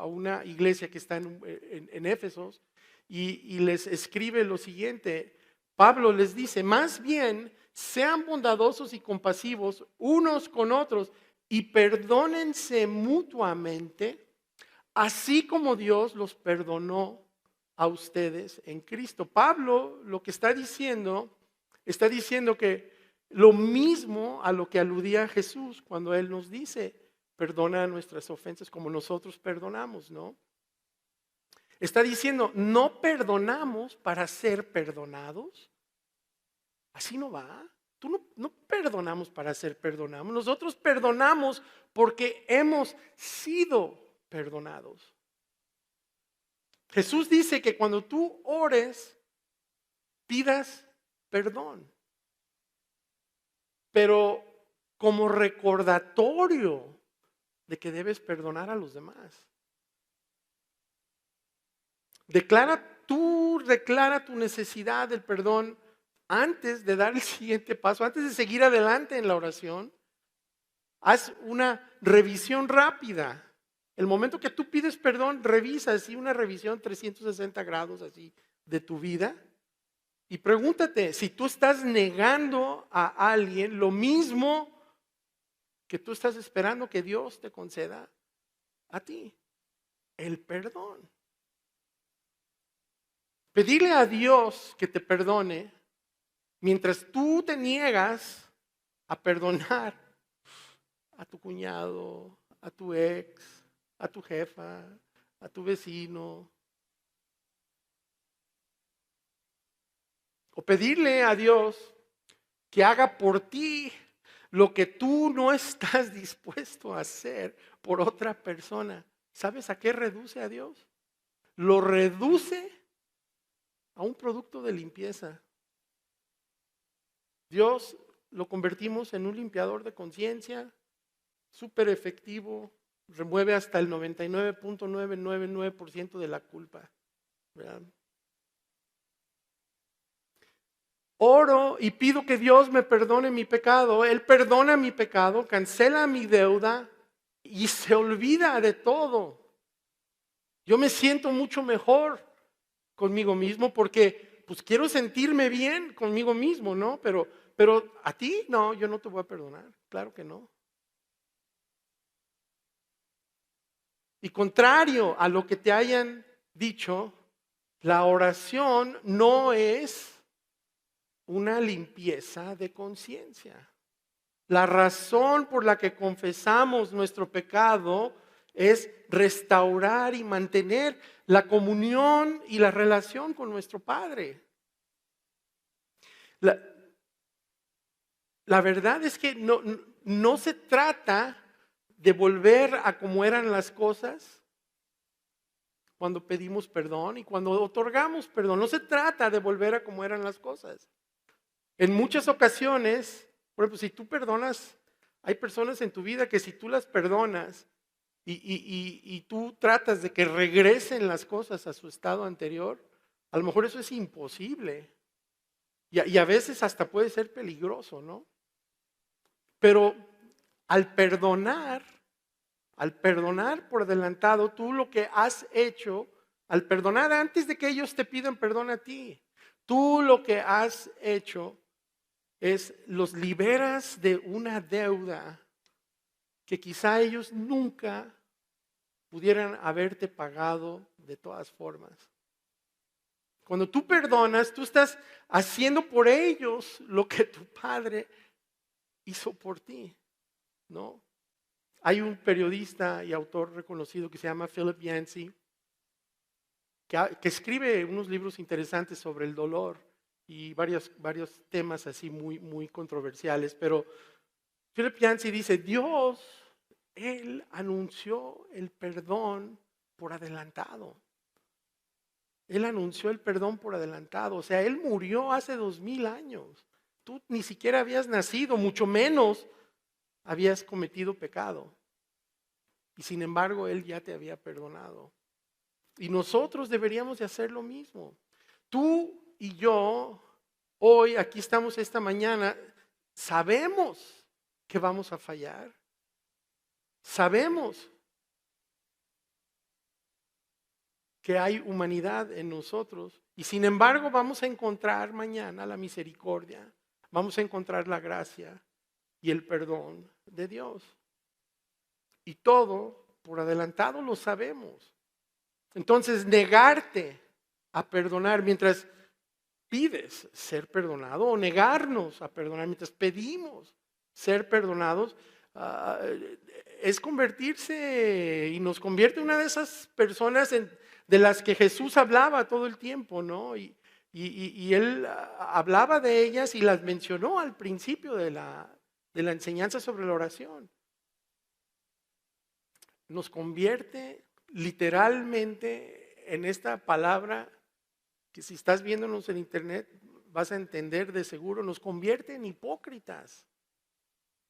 una iglesia que está en Éfesos y les escribe lo siguiente. Pablo les dice, más bien sean bondadosos y compasivos unos con otros y perdónense mutuamente, así como Dios los perdonó a ustedes en Cristo. Pablo lo que está diciendo que lo mismo a lo que aludía Jesús cuando Él nos dice, perdona nuestras ofensas como nosotros perdonamos, ¿no? Está diciendo, no perdonamos para ser perdonados. Así no va. No perdonamos para ser perdonados. Nosotros perdonamos porque hemos sido perdonados. Jesús dice que cuando tú ores, pidas perdón. Pero como recordatorio de que debes perdonar a los demás. Declara tu necesidad del perdón antes de dar el siguiente paso, antes de seguir adelante en la oración. Haz una revisión rápida. El momento que tú pides perdón, revisa así una revisión 360 grados así de tu vida y pregúntate si tú estás negando a alguien lo mismo que tú estás esperando que Dios te conceda a ti, el perdón. Pedirle a Dios que te perdone mientras tú te niegas a perdonar a tu cuñado, a tu ex, a tu jefa, a tu vecino. O pedirle a Dios que haga por ti lo que tú no estás dispuesto a hacer por otra persona. ¿Sabes a qué reduce a Dios? Lo reduce a un producto de limpieza. Dios lo convertimos en un limpiador de conciencia, súper efectivo, remueve hasta el 99.999% de la culpa, ¿verdad? Oro y pido que Dios me perdone mi pecado. Él perdona mi pecado, cancela mi deuda y se olvida de todo. Yo me siento mucho mejor conmigo mismo porque pues quiero sentirme bien conmigo mismo, ¿no? Pero a ti no, yo no te voy a perdonar, claro que no. Y contrario a lo que te hayan dicho, la oración no es una limpieza de conciencia. La razón por la que confesamos nuestro pecado es restaurar y mantener la comunión y la relación con nuestro Padre. La verdad es que no se trata de volver a como eran las cosas cuando pedimos perdón y cuando otorgamos perdón. No se trata de volver a como eran las cosas. En muchas ocasiones, por ejemplo, si tú perdonas, hay personas en tu vida que si tú las perdonas y tú tratas de que regresen las cosas a su estado anterior, a lo mejor eso es imposible. Y a veces hasta puede ser peligroso, ¿no? Pero al perdonar por adelantado, tú lo que has hecho, al perdonar antes de que ellos te pidan perdón a ti, tú lo que has hecho los liberas de una deuda que quizá ellos nunca pudieran haberte pagado de todas formas. Cuando tú perdonas, tú estás haciendo por ellos lo que tu padre hizo por ti, ¿no? Hay un periodista y autor reconocido que se llama Philip Yancey, que escribe unos libros interesantes sobre el dolor y varios temas así muy, muy controversiales. Pero Philip Yancey dice, Dios, Él anunció el perdón por adelantado. Él anunció el perdón por adelantado. O sea, Él murió hace 2000 años. Tú ni siquiera habías nacido, mucho menos habías cometido pecado. Y sin embargo, Él ya te había perdonado. Y nosotros deberíamos de hacer lo mismo. Tú y yo, hoy, aquí estamos esta mañana, sabemos que vamos a fallar. Sabemos que hay humanidad en nosotros. Y sin embargo, vamos a encontrar mañana la misericordia. Vamos a encontrar la gracia y el perdón de Dios. Y todo por adelantado lo sabemos. Entonces, negarte a perdonar mientras pides ser perdonado, o negarnos a perdonar mientras pedimos ser perdonados, es convertirse y nos convierte en una de esas personas de las que Jesús hablaba todo el tiempo, ¿no? Y Él hablaba de ellas y las mencionó al principio de la enseñanza sobre la oración. Nos convierte literalmente en esta palabra que si estás viéndonos en internet vas a entender de seguro, nos convierte en hipócritas,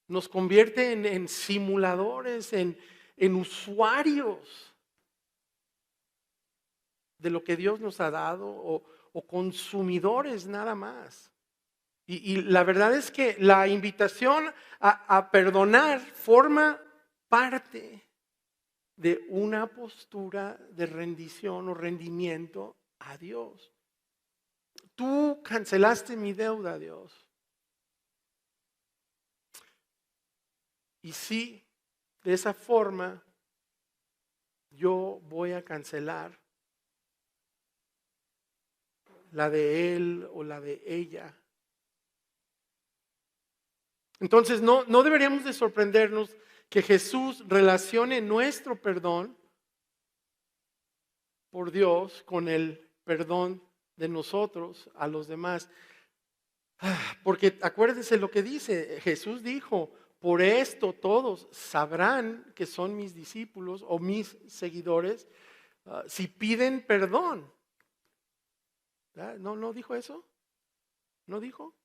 nos convierte en simuladores, en usuarios de lo que Dios nos ha dado o consumidores nada más. Y la verdad es que la invitación a perdonar forma parte de una postura de rendición o rendimiento a Dios. Tú cancelaste mi deuda, Dios. Y sí, de esa forma yo voy a cancelar la de él o la de ella. Entonces no deberíamos de sorprendernos que Jesús relacione nuestro perdón por Dios con el perdón de nosotros a los demás. Porque acuérdense lo que dice, Jesús dijo, por esto todos sabrán que son mis discípulos o mis seguidores si piden perdón. ¿No dijo eso? ¿No dijo?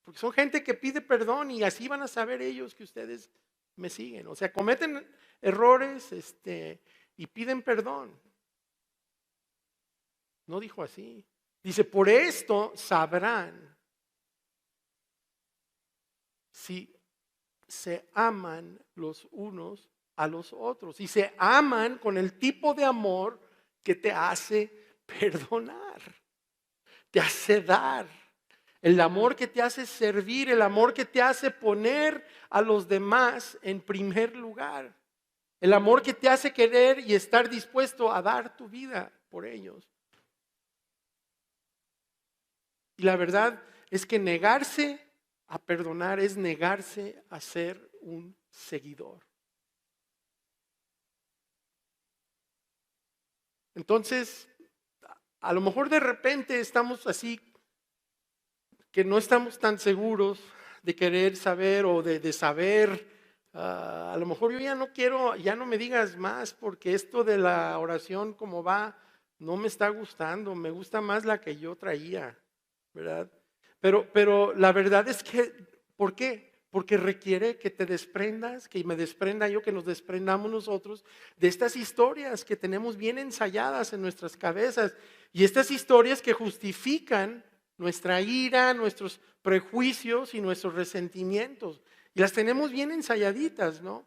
Porque son gente que pide perdón y así van a saber ellos que ustedes me siguen. O sea, cometen errores y piden perdón. No dijo así. Dice, por esto sabrán si se aman los unos a los otros. Si se aman con el tipo de amor que te hace perdonar, te hace dar. El amor que te hace servir, el amor que te hace poner a los demás en primer lugar. El amor que te hace querer y estar dispuesto a dar tu vida por ellos. Y la verdad es que negarse a perdonar es negarse a ser un seguidor. Entonces, a lo mejor de repente estamos así, que no estamos tan seguros de querer saber o de saber. A lo mejor yo ya no quiero, ya no me digas más porque esto de la oración como va no me está gustando, me gusta más la que yo traía, ¿verdad? Pero la verdad es que, ¿por qué? Porque requiere que te desprendas, que me desprenda yo, que nos desprendamos nosotros de estas historias que tenemos bien ensayadas en nuestras cabezas y estas historias que justifican nuestra ira, nuestros prejuicios y nuestros resentimientos. Y las tenemos bien ensayaditas, ¿no?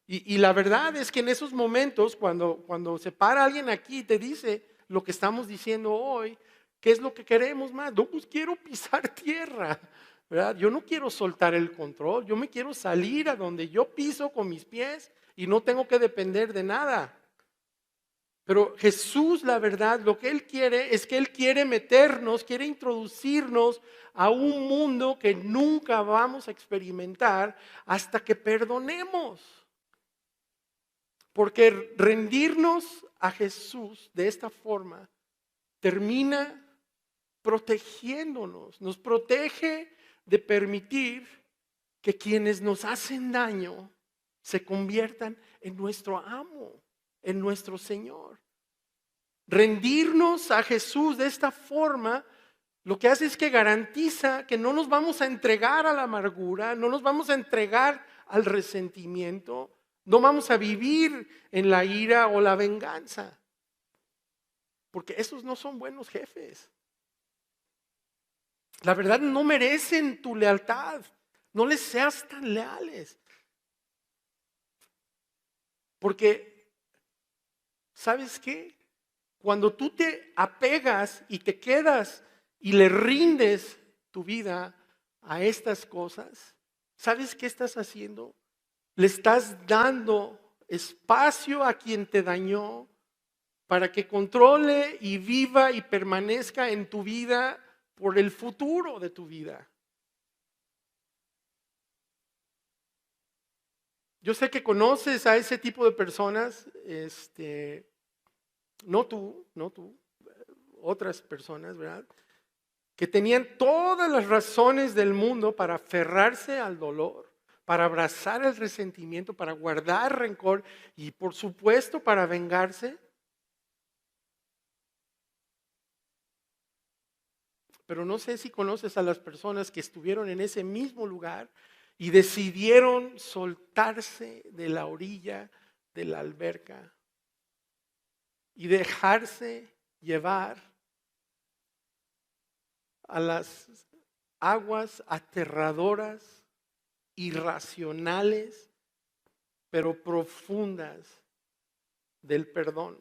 Y la verdad es que en esos momentos, cuando se para alguien aquí y te dice lo que estamos diciendo hoy, ¿qué es lo que queremos más? No, pues quiero pisar tierra, ¿verdad? Yo no quiero soltar el control, yo me quiero salir a donde yo piso con mis pies y no tengo que depender de nada. Pero Jesús, la verdad, lo que Él quiere es que Él quiere meternos, quiere introducirnos a un mundo que nunca vamos a experimentar hasta que perdonemos. Porque rendirnos a Jesús de esta forma termina protegiéndonos, nos protege de permitir que quienes nos hacen daño se conviertan en nuestro amo, en nuestro Señor. Rendirnos a Jesús de esta forma lo que hace es que garantiza que no nos vamos a entregar a la amargura, no nos vamos a entregar al resentimiento, no vamos a vivir en la ira o la venganza, porque esos no son buenos jefes. La verdad, no merecen tu lealtad, no les seas tan leales, porque ¿sabes qué? Cuando tú te apegas y te quedas y le rindes tu vida a estas cosas, ¿sabes qué estás haciendo? Le estás dando espacio a quien te dañó para que controle y viva y permanezca en tu vida por el futuro de tu vida. Yo sé que conoces a ese tipo de personas, no tú, otras personas, ¿verdad? Que tenían todas las razones del mundo para aferrarse al dolor, para abrazar el resentimiento, para guardar rencor y por supuesto para vengarse. Pero no sé si conoces a las personas que estuvieron en ese mismo lugar y decidieron soltarse de la orilla de la alberca y dejarse llevar a las aguas aterradoras, irracionales, pero profundas del perdón.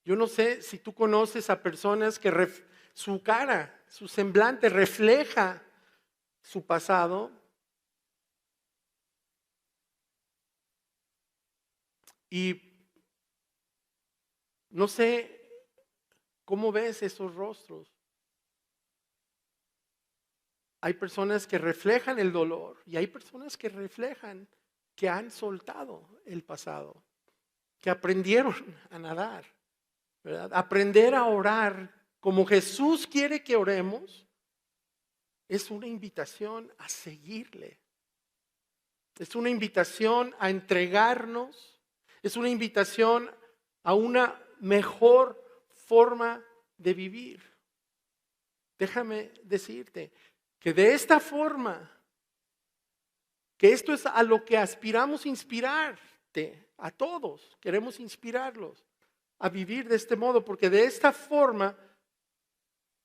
Yo no sé si tú conoces a personas que su cara, su semblante refleja su pasado. Y no sé cómo ves esos rostros. Hay personas que reflejan el dolor y hay personas que reflejan que han soltado el pasado, que aprendieron a nadar, ¿verdad? Aprender a orar como Jesús quiere que oremos es una invitación a seguirle. Es una invitación a entregarnos, es una invitación a una mejor forma de vivir. Déjame decirte que de esta forma, que esto es a lo que aspiramos inspirarte, a todos, queremos inspirarlos a vivir de este modo, porque de esta forma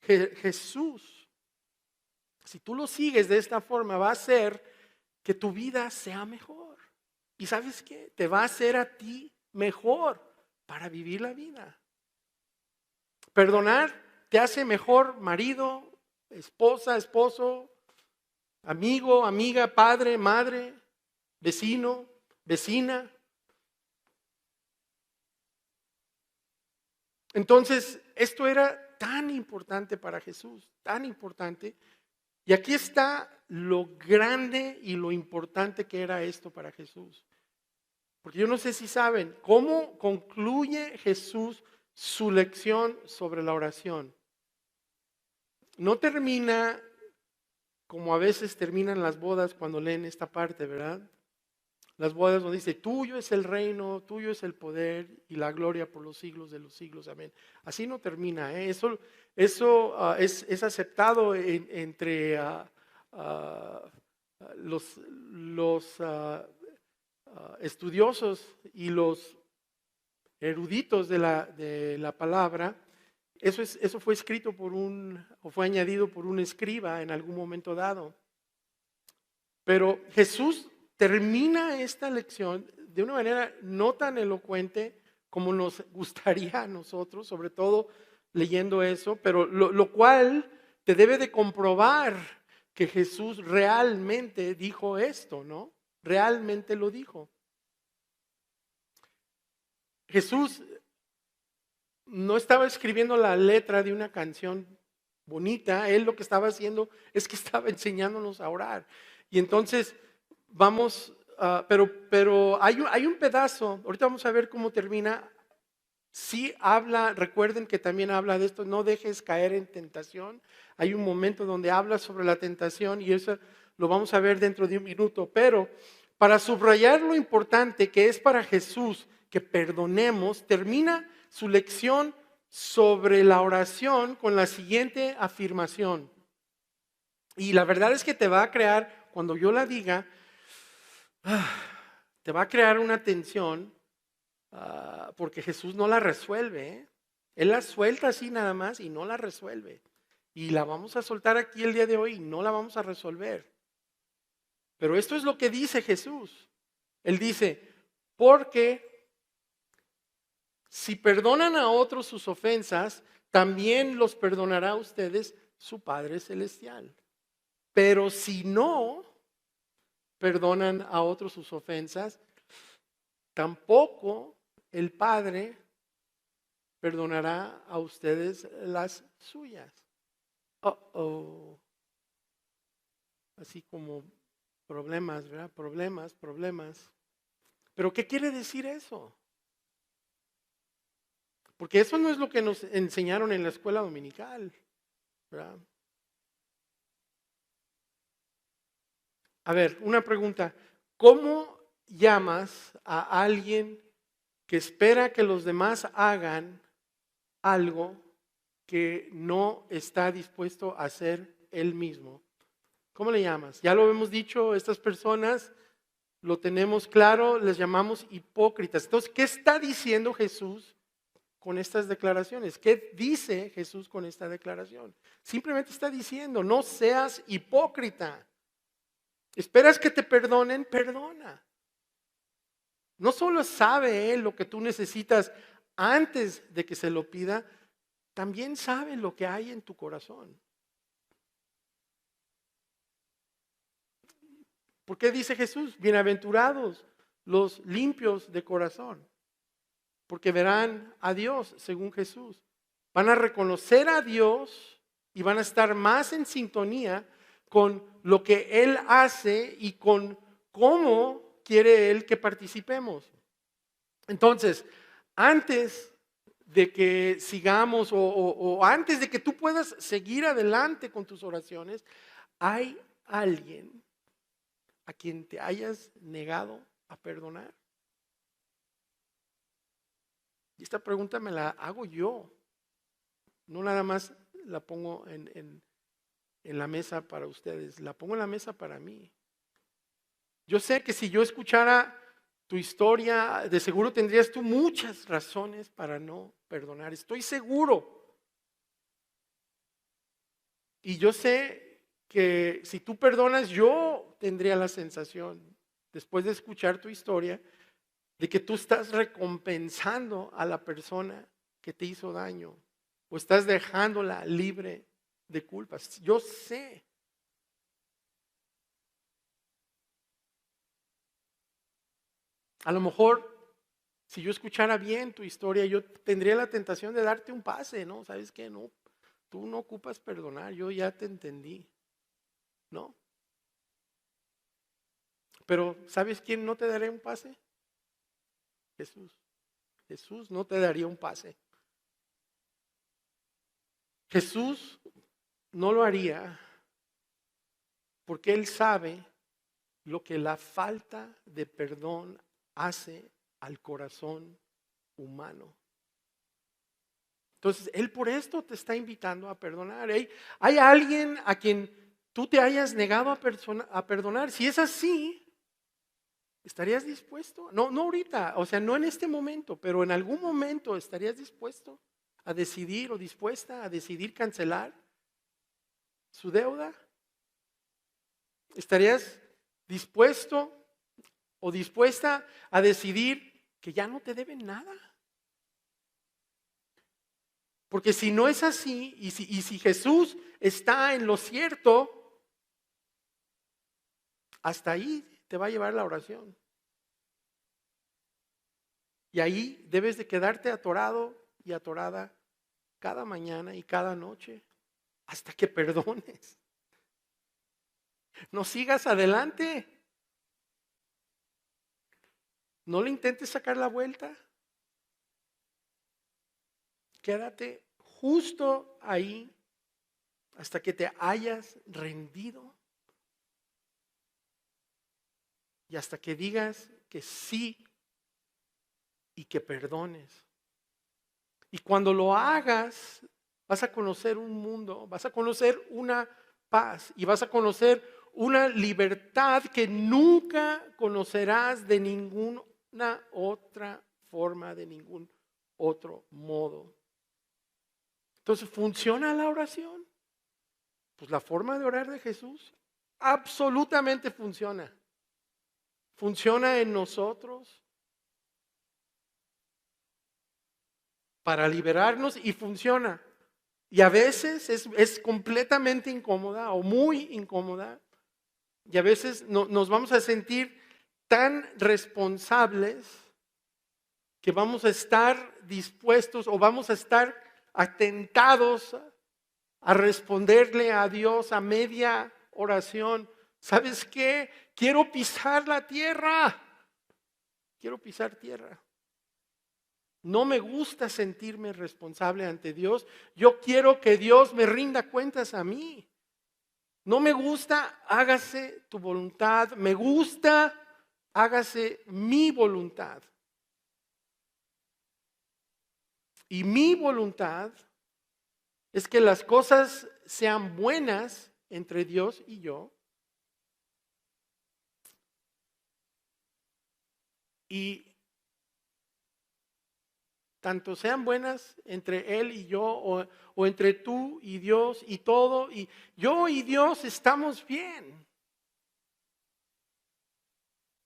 Jesús, si tú lo sigues de esta forma, va a hacer que tu vida sea mejor. ¿Y sabes qué? Te va a hacer a ti mejor para vivir la vida. Perdonar te hace mejor marido, esposa, esposo, amigo, amiga, padre, madre, vecino, vecina. Entonces, esto era tan importante para Jesús, tan importante. Y aquí está lo grande y lo importante que era esto para Jesús. Porque yo no sé si saben cómo concluye Jesús su lección sobre la oración. No termina como a veces terminan las bodas cuando leen esta parte, ¿verdad? Las bodas donde dice, tuyo es el reino, tuyo es el poder y la gloria por los siglos de los siglos, amén. Así no termina, ¿eh? Eso es aceptado entre los estudiosos y los eruditos de la palabra. Eso fue escrito o fue añadido por un escriba en algún momento dado. Pero Jesús termina esta lección de una manera no tan elocuente como nos gustaría a nosotros, sobre todo leyendo eso, pero lo cual te debe de comprobar que Jesús realmente dijo esto, ¿no? Realmente lo dijo. Jesús no estaba escribiendo la letra de una canción bonita, él lo que estaba haciendo es que estaba enseñándonos a orar. Y entonces vamos, pero hay un pedazo, ahorita vamos a ver cómo termina. Sí habla, recuerden que también habla de esto, no dejes caer en tentación. Hay un momento donde habla sobre la tentación y eso lo vamos a ver dentro de un minuto. Pero para subrayar lo importante que es para Jesús que perdonemos, termina su lección sobre la oración con la siguiente afirmación. Y la verdad es que te va a crear, cuando yo la diga, te va a crear una tensión. Porque Jesús no la resuelve, ¿eh? Él la suelta así nada más y no la resuelve. Y la vamos a soltar aquí el día de hoy y no la vamos a resolver. Pero esto es lo que dice Jesús. Él dice, porque si perdonan a otros sus ofensas, también los perdonará a ustedes su Padre Celestial. Pero si no perdonan a otros sus ofensas, tampoco el Padre perdonará a ustedes las suyas. Así como problemas, ¿verdad? Problemas. Pero ¿qué quiere decir eso? Porque eso no es lo que nos enseñaron en la escuela dominical, ¿verdad? A ver, una pregunta. ¿Cómo llamas a alguien que espera que los demás hagan algo que no está dispuesto a hacer él mismo? ¿Cómo le llamas? Ya lo hemos dicho, estas personas lo tenemos claro, les llamamos hipócritas. Entonces, ¿qué está diciendo Jesús con estas declaraciones? ¿Qué dice Jesús con esta declaración? Simplemente está diciendo, no seas hipócrita. ¿Esperas que te perdonen? Perdona. No solo sabe Él lo que tú necesitas antes de que se lo pida, también sabe lo que hay en tu corazón. ¿Por qué dice Jesús? Bienaventurados los limpios de corazón, porque verán a Dios según Jesús. Van a reconocer a Dios y van a estar más en sintonía con lo que Él hace y con cómo quiere Él que participemos. Entonces, antes de que sigamos o antes de que tú puedas seguir adelante con tus oraciones, ¿hay alguien a quien te hayas negado a perdonar? Y esta pregunta me la hago yo, no nada más la pongo en la mesa para ustedes, la pongo en la mesa para mí. Yo sé que si yo escuchara tu historia, de seguro tendrías tú muchas razones para no perdonar, estoy seguro. Y yo sé que si tú perdonas, yo tendría la sensación, después de escuchar tu historia, de que tú estás recompensando a la persona que te hizo daño o estás dejándola libre de culpas. Yo sé. A lo mejor, si yo escuchara bien tu historia, yo tendría la tentación de darte un pase, ¿no? ¿Sabes qué? No, tú no ocupas perdonar, yo ya te entendí, ¿no? Pero ¿sabes quién no te daría un pase? Jesús. Jesús no te daría un pase. Jesús no lo haría porque Él sabe lo que la falta de perdón hace al corazón humano. Entonces, Él por esto te está invitando a perdonar. ¿Hay alguien a quien tú te hayas negado a perdonar? Si es así, ¿estarías dispuesto? No, no ahorita, o sea, no en este momento, pero en algún momento estarías dispuesto a decidir o dispuesta a decidir cancelar su deuda. ¿Estarías dispuesto o dispuesta a decidir que ya no te deben nada? Porque si no es así, y si Jesús está en lo cierto, hasta ahí te va a llevar la oración. Y ahí debes de quedarte atorado y atorada cada mañana y cada noche hasta que perdones. No sigas adelante. No le intentes sacar la vuelta. Quédate justo ahí hasta que te hayas rendido y hasta que digas que sí y que perdones. Y cuando lo hagas, vas a conocer un mundo, vas a conocer una paz y vas a conocer una libertad que nunca conocerás de ninguna otra forma, de ningún otro modo. Entonces, ¿funciona la oración? Pues la forma de orar de Jesús absolutamente funciona. Funciona en nosotros para liberarnos y funciona. Y a veces es completamente incómoda o muy incómoda. Y a veces nos vamos a sentir tan responsables que vamos a estar dispuestos o vamos a estar atentados a responderle a Dios a media oración. ¿Sabes qué? Quiero pisar la tierra. Quiero pisar tierra. No me gusta sentirme responsable ante Dios. Yo quiero que Dios me rinda cuentas a mí. No me gusta, hágase tu voluntad. Me gusta, hágase mi voluntad. Y mi voluntad es que las cosas sean buenas entre Dios y yo. Y tanto sean buenas entre Él y yo, o entre tú y Dios y todo, y yo y Dios estamos bien.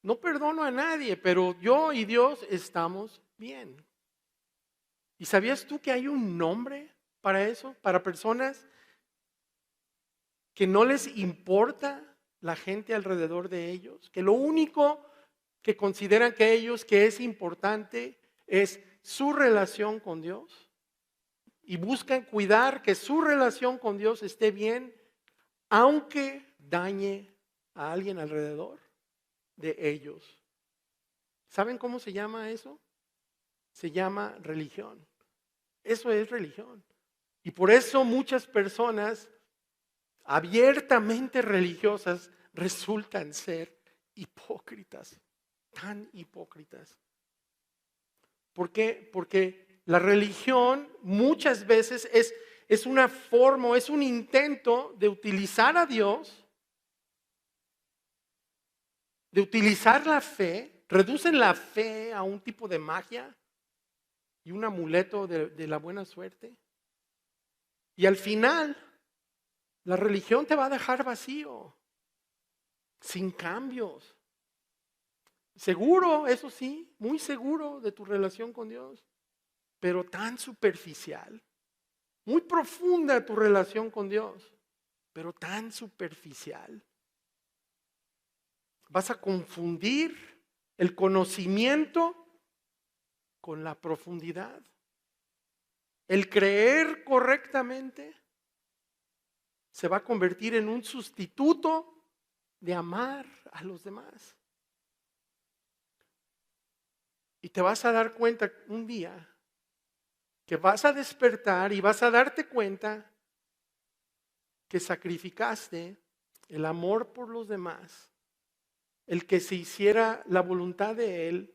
No perdono a nadie, pero yo y Dios estamos bien. ¿Y sabías tú que hay un nombre para eso? Para personas que no les importa la gente alrededor de ellos, que lo único que consideran que ellos que es importante es su relación con Dios y buscan cuidar que su relación con Dios esté bien, aunque dañe a alguien alrededor de ellos. ¿Saben cómo se llama eso? Se llama religión. Eso es religión. Y por eso muchas personas abiertamente religiosas resultan ser hipócritas, tan hipócritas. ¿Por qué? Porque la religión muchas veces es una forma, es un intento de utilizar a Dios, de utilizar la fe, reducen la fe a un tipo de magia y un amuleto de la buena suerte. Y al final, la religión te va a dejar vacío, sin cambios. Seguro, eso sí, muy seguro de tu relación con Dios, pero tan superficial. Muy profunda tu relación con Dios, pero tan superficial. Vas a confundir el conocimiento con la profundidad. El creer correctamente se va a convertir en un sustituto de amar a los demás. Y te vas a dar cuenta un día que vas a despertar y vas a darte cuenta que sacrificaste el amor por los demás, el que se hiciera la voluntad de Él,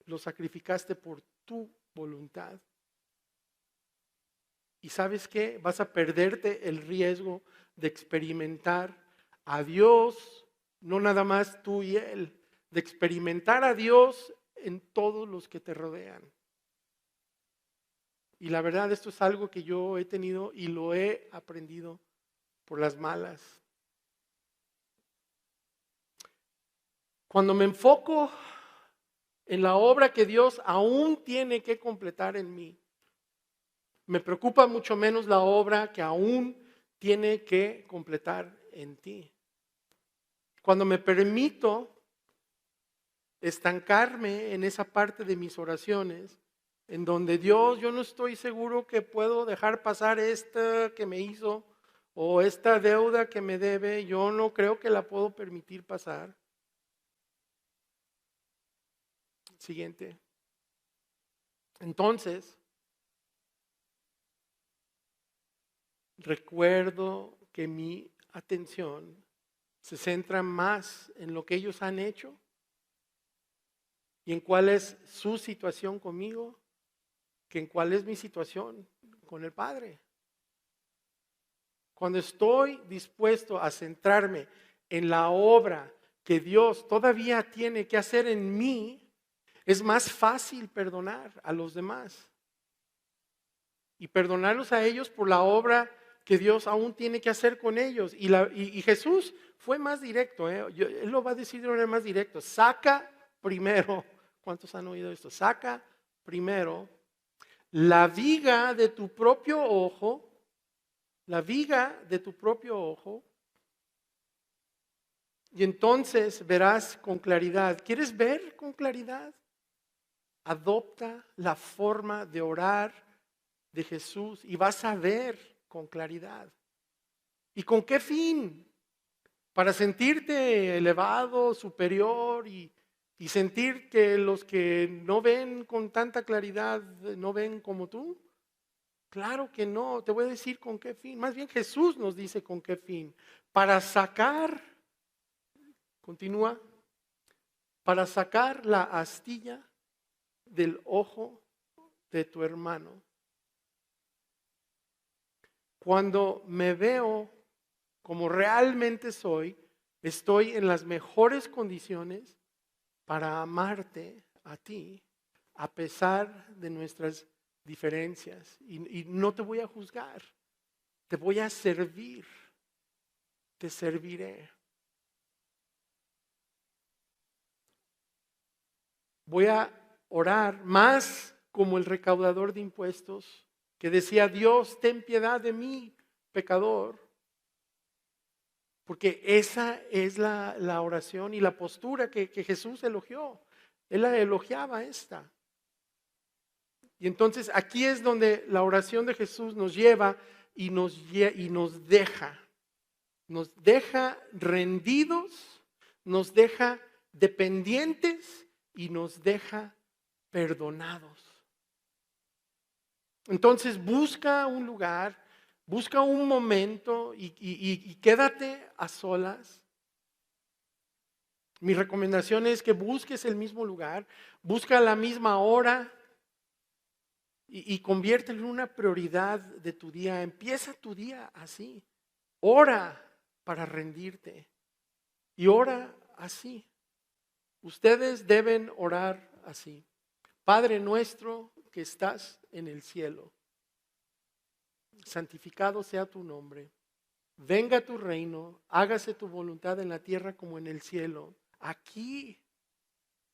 lo sacrificaste por tu voluntad. ¿Y sabes qué? Vas a perderte el riesgo de experimentar a Dios, no nada más tú y Él, de experimentar a Dios en todos los que te rodean. Y la verdad, esto es algo que yo he tenido y lo he aprendido por las malas. Cuando me enfoco en la obra que Dios aún tiene que completar en mí, Me preocupa mucho menos la obra que aún tiene que completar en ti. Cuando me permito estancarme en esa parte de mis oraciones, en donde Dios, yo no estoy seguro que puedo dejar pasar esta que me hizo o esta deuda que me debe, yo no creo que la puedo permitir pasar. Siguiente. Entonces, recuerdo que mi atención se centra más en lo que ellos han hecho y en cuál es su situación conmigo que en cuál es mi situación con el Padre. Cuando estoy dispuesto a centrarme en la obra que Dios todavía tiene que hacer en mí, es más fácil perdonar a los demás y perdonarlos a ellos por la obra que Dios aún tiene que hacer con ellos. Y Jesús fue más directo, Él lo va a decir de manera más directa. Saca primero, ¿cuántos han oído esto? Saca primero la viga de tu propio ojo, la viga de tu propio ojo, y entonces verás con claridad. ¿Quieres ver con claridad? Adopta la forma de orar de Jesús y vas a ver con claridad. ¿Y con qué fin? Para sentirte elevado, superior y sentir que los que no ven con tanta claridad no ven como tú. Claro que no, te voy a decir con qué fin. Más bien Jesús nos dice con qué fin. Para sacar, continúa, para sacar la astilla del ojo de tu hermano. Cuando me veo como realmente soy, estoy en las mejores condiciones para amarte a ti, a pesar de nuestras diferencias. Y no te voy a juzgar, te voy a servir, te serviré. Voy a orar más como el recaudador de impuestos, que decía: Dios, ten piedad de mí, pecador. Porque esa es la oración y la postura que Jesús elogió. Él la elogiaba esta. Y entonces aquí es donde la oración de Jesús nos lleva y nos deja. Nos deja rendidos, nos deja dependientes y nos deja perdonados. Entonces busca un lugar, busca un momento y quédate a solas. Mi recomendación es que busques el mismo lugar, busca la misma hora y conviértelo en una prioridad de tu día. Empieza tu día así. Ora para rendirte y ora así. Ustedes deben orar así. Padre nuestro que estás en el cielo, santificado sea tu nombre. Venga tu reino, hágase tu voluntad en la tierra como en el cielo, aquí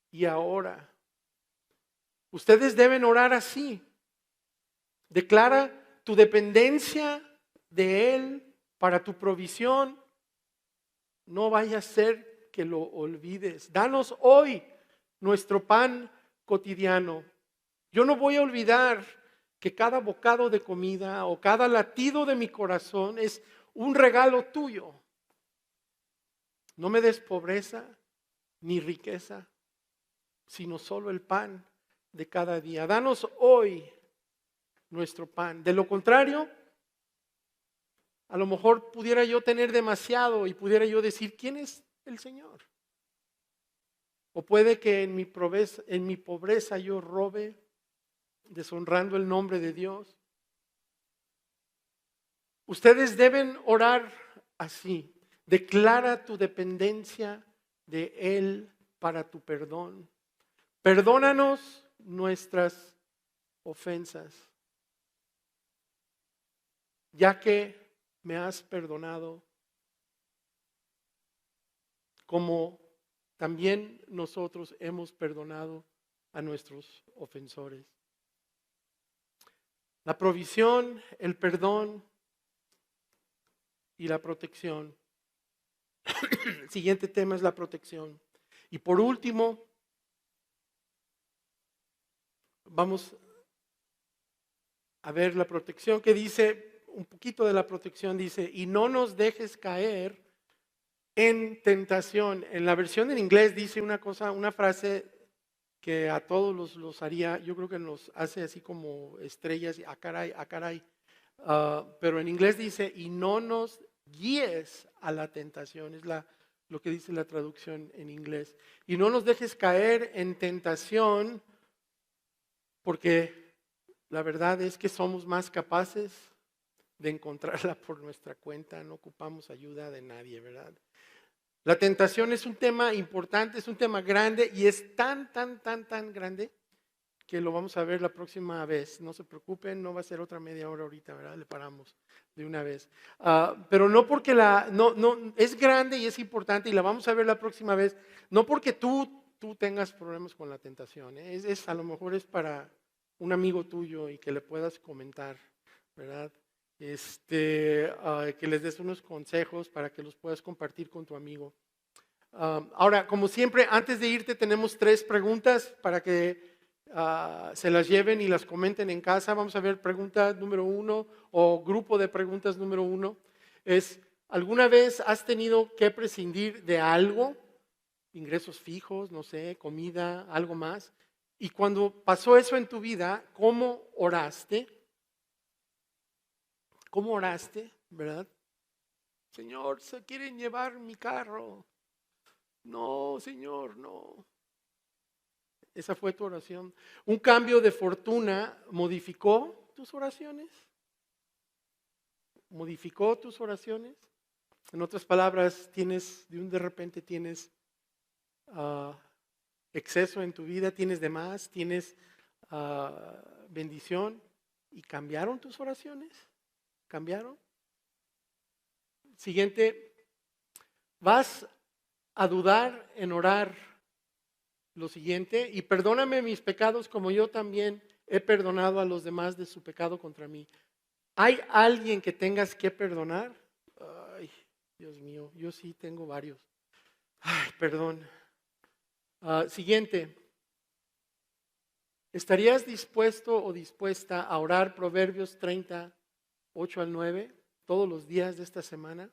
y ahora. Ustedes deben orar así. Declara tu dependencia de Él para tu provisión. No vaya a ser que lo olvides. Danos hoy nuestro pan cotidiano. Yo no voy a olvidar que cada bocado de comida o cada latido de mi corazón es un regalo tuyo. No me des pobreza ni riqueza, sino solo el pan de cada día. Danos hoy nuestro pan. De lo contrario, a lo mejor pudiera yo tener demasiado y pudiera yo decir: ¿quién es el Señor? O puede que en mi pobreza yo robe, deshonrando el nombre de Dios. Ustedes deben orar así. Declara tu dependencia de Él para tu perdón. Perdónanos nuestras ofensas, ya que me has perdonado, como también nosotros hemos perdonado a nuestros ofensores. La provisión, el perdón y la protección. El siguiente tema es la protección. Y por último, vamos a ver la protección que dice, un poquito de la protección dice, y no nos dejes caer en tentación. En la versión en inglés dice una cosa, una frase que a todos los haría, yo creo que nos hace así como estrellas, a caray, a caray. Pero en inglés dice, y no nos guíes a la tentación, es lo que dice la traducción en inglés. Y no nos dejes caer en tentación, porque la verdad es que somos más capaces de encontrarla por nuestra cuenta, no ocupamos ayuda de nadie, ¿verdad? La tentación es un tema importante, es un tema grande y es tan grande que lo vamos a ver la próxima vez. No se preocupen, no va a ser otra media hora ahorita, ¿verdad? Le paramos de una vez. Pero no porque no, es grande y es importante y la vamos a ver la próxima vez, no porque tú tengas problemas con la tentación, ¿eh? A lo mejor es para un amigo tuyo y que le puedas comentar, ¿verdad? Que les des unos consejos para que los puedas compartir con tu amigo. Ahora, como siempre, antes de irte tenemos 3 preguntas para que se las lleven y las comenten en casa. Vamos a ver pregunta número 1 o grupo de preguntas número 1. ¿Alguna vez has tenido que prescindir de algo? Ingresos fijos, no sé, comida, algo más. Y cuando pasó eso en tu vida, ¿cómo oraste? ¿Cómo oraste? ¿Verdad? Señor, se quieren llevar mi carro. No, Señor, no. Esa fue tu oración. ¿Un cambio de fortuna modificó tus oraciones? ¿Modificó tus oraciones? En otras palabras, de repente tienes ah, exceso en tu vida, tienes de más, tienes bendición y cambiaron tus oraciones. ¿Cambiaron? Siguiente, vas a dudar en orar lo siguiente, y perdóname mis pecados como yo también he perdonado a los demás de su pecado contra mí. ¿Hay alguien que tengas que perdonar? Ay, Dios mío, yo sí tengo varios. Ay, perdón. Siguiente, ¿estarías dispuesto o dispuesta a orar Proverbios 30, 8 al 9 todos los días de esta semana?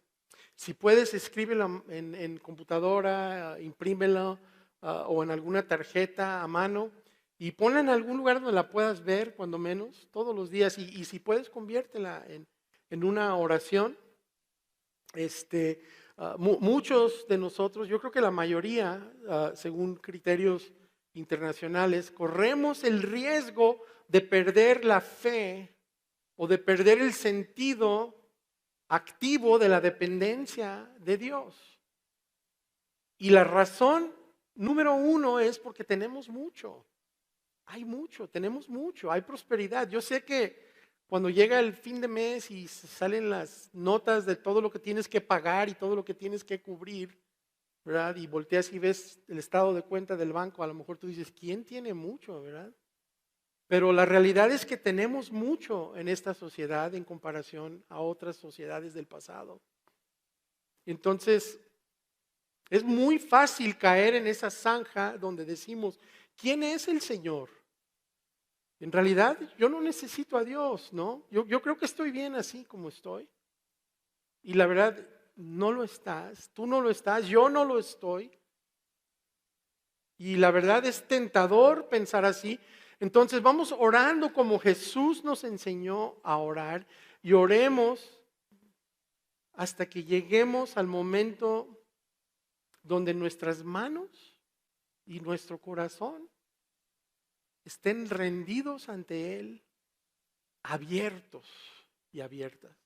Si puedes, escríbelo en computadora, imprímelo o en alguna tarjeta a mano y ponla en algún lugar donde la puedas ver, cuando menos, todos los días. Y si puedes, conviértela en una oración. Muchos de nosotros, yo creo que la mayoría, según criterios internacionales, corremos el riesgo de perder la fe o de perder el sentido activo de la dependencia de Dios. Y la razón número 1 es porque tenemos mucho. Hay mucho, tenemos mucho, hay prosperidad. Yo sé que cuando llega el fin de mes y salen las notas de todo lo que tienes que pagar y todo lo que tienes que cubrir, ¿verdad? Y volteas y ves el estado de cuenta del banco, a lo mejor tú dices, ¿quién tiene mucho, verdad? Pero la realidad es que tenemos mucho en esta sociedad en comparación a otras sociedades del pasado. Entonces, es muy fácil caer en esa zanja donde decimos, ¿quién es el Señor? En realidad, yo no necesito a Dios, ¿no? Yo creo que estoy bien así como estoy. Y la verdad, no lo estás, tú no lo estás, yo no lo estoy. Y la verdad es tentador pensar así. Entonces vamos orando como Jesús nos enseñó a orar y oremos hasta que lleguemos al momento donde nuestras manos y nuestro corazón estén rendidos ante Él, abiertos y abiertas.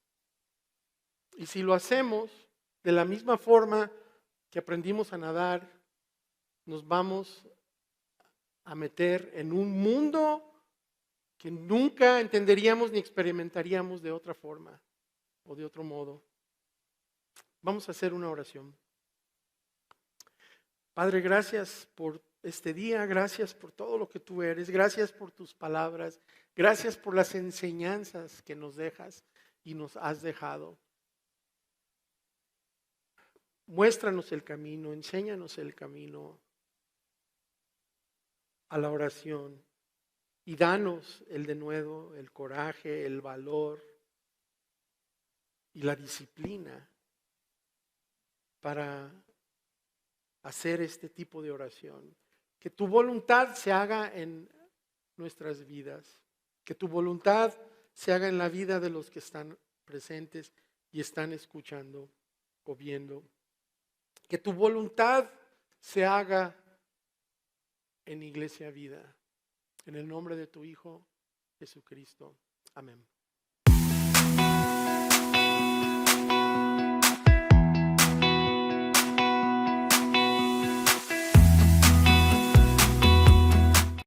Y si lo hacemos de la misma forma que aprendimos a nadar, nos vamos a meter en un mundo que nunca entenderíamos ni experimentaríamos de otra forma o de otro modo. Vamos a hacer una oración. Padre, gracias por este día, gracias por todo lo que tú eres, gracias por tus palabras, gracias por las enseñanzas que nos dejas y nos has dejado. Muéstranos el camino, enséñanos el camino a la oración y danos el denuedo, el coraje, el valor y la disciplina para hacer este tipo de oración. Que tu voluntad se haga en nuestras vidas, que tu voluntad se haga en la vida de los que están presentes y están escuchando o viendo. Que tu voluntad se haga en Iglesia Vida. En el nombre de tu Hijo Jesucristo. Amén.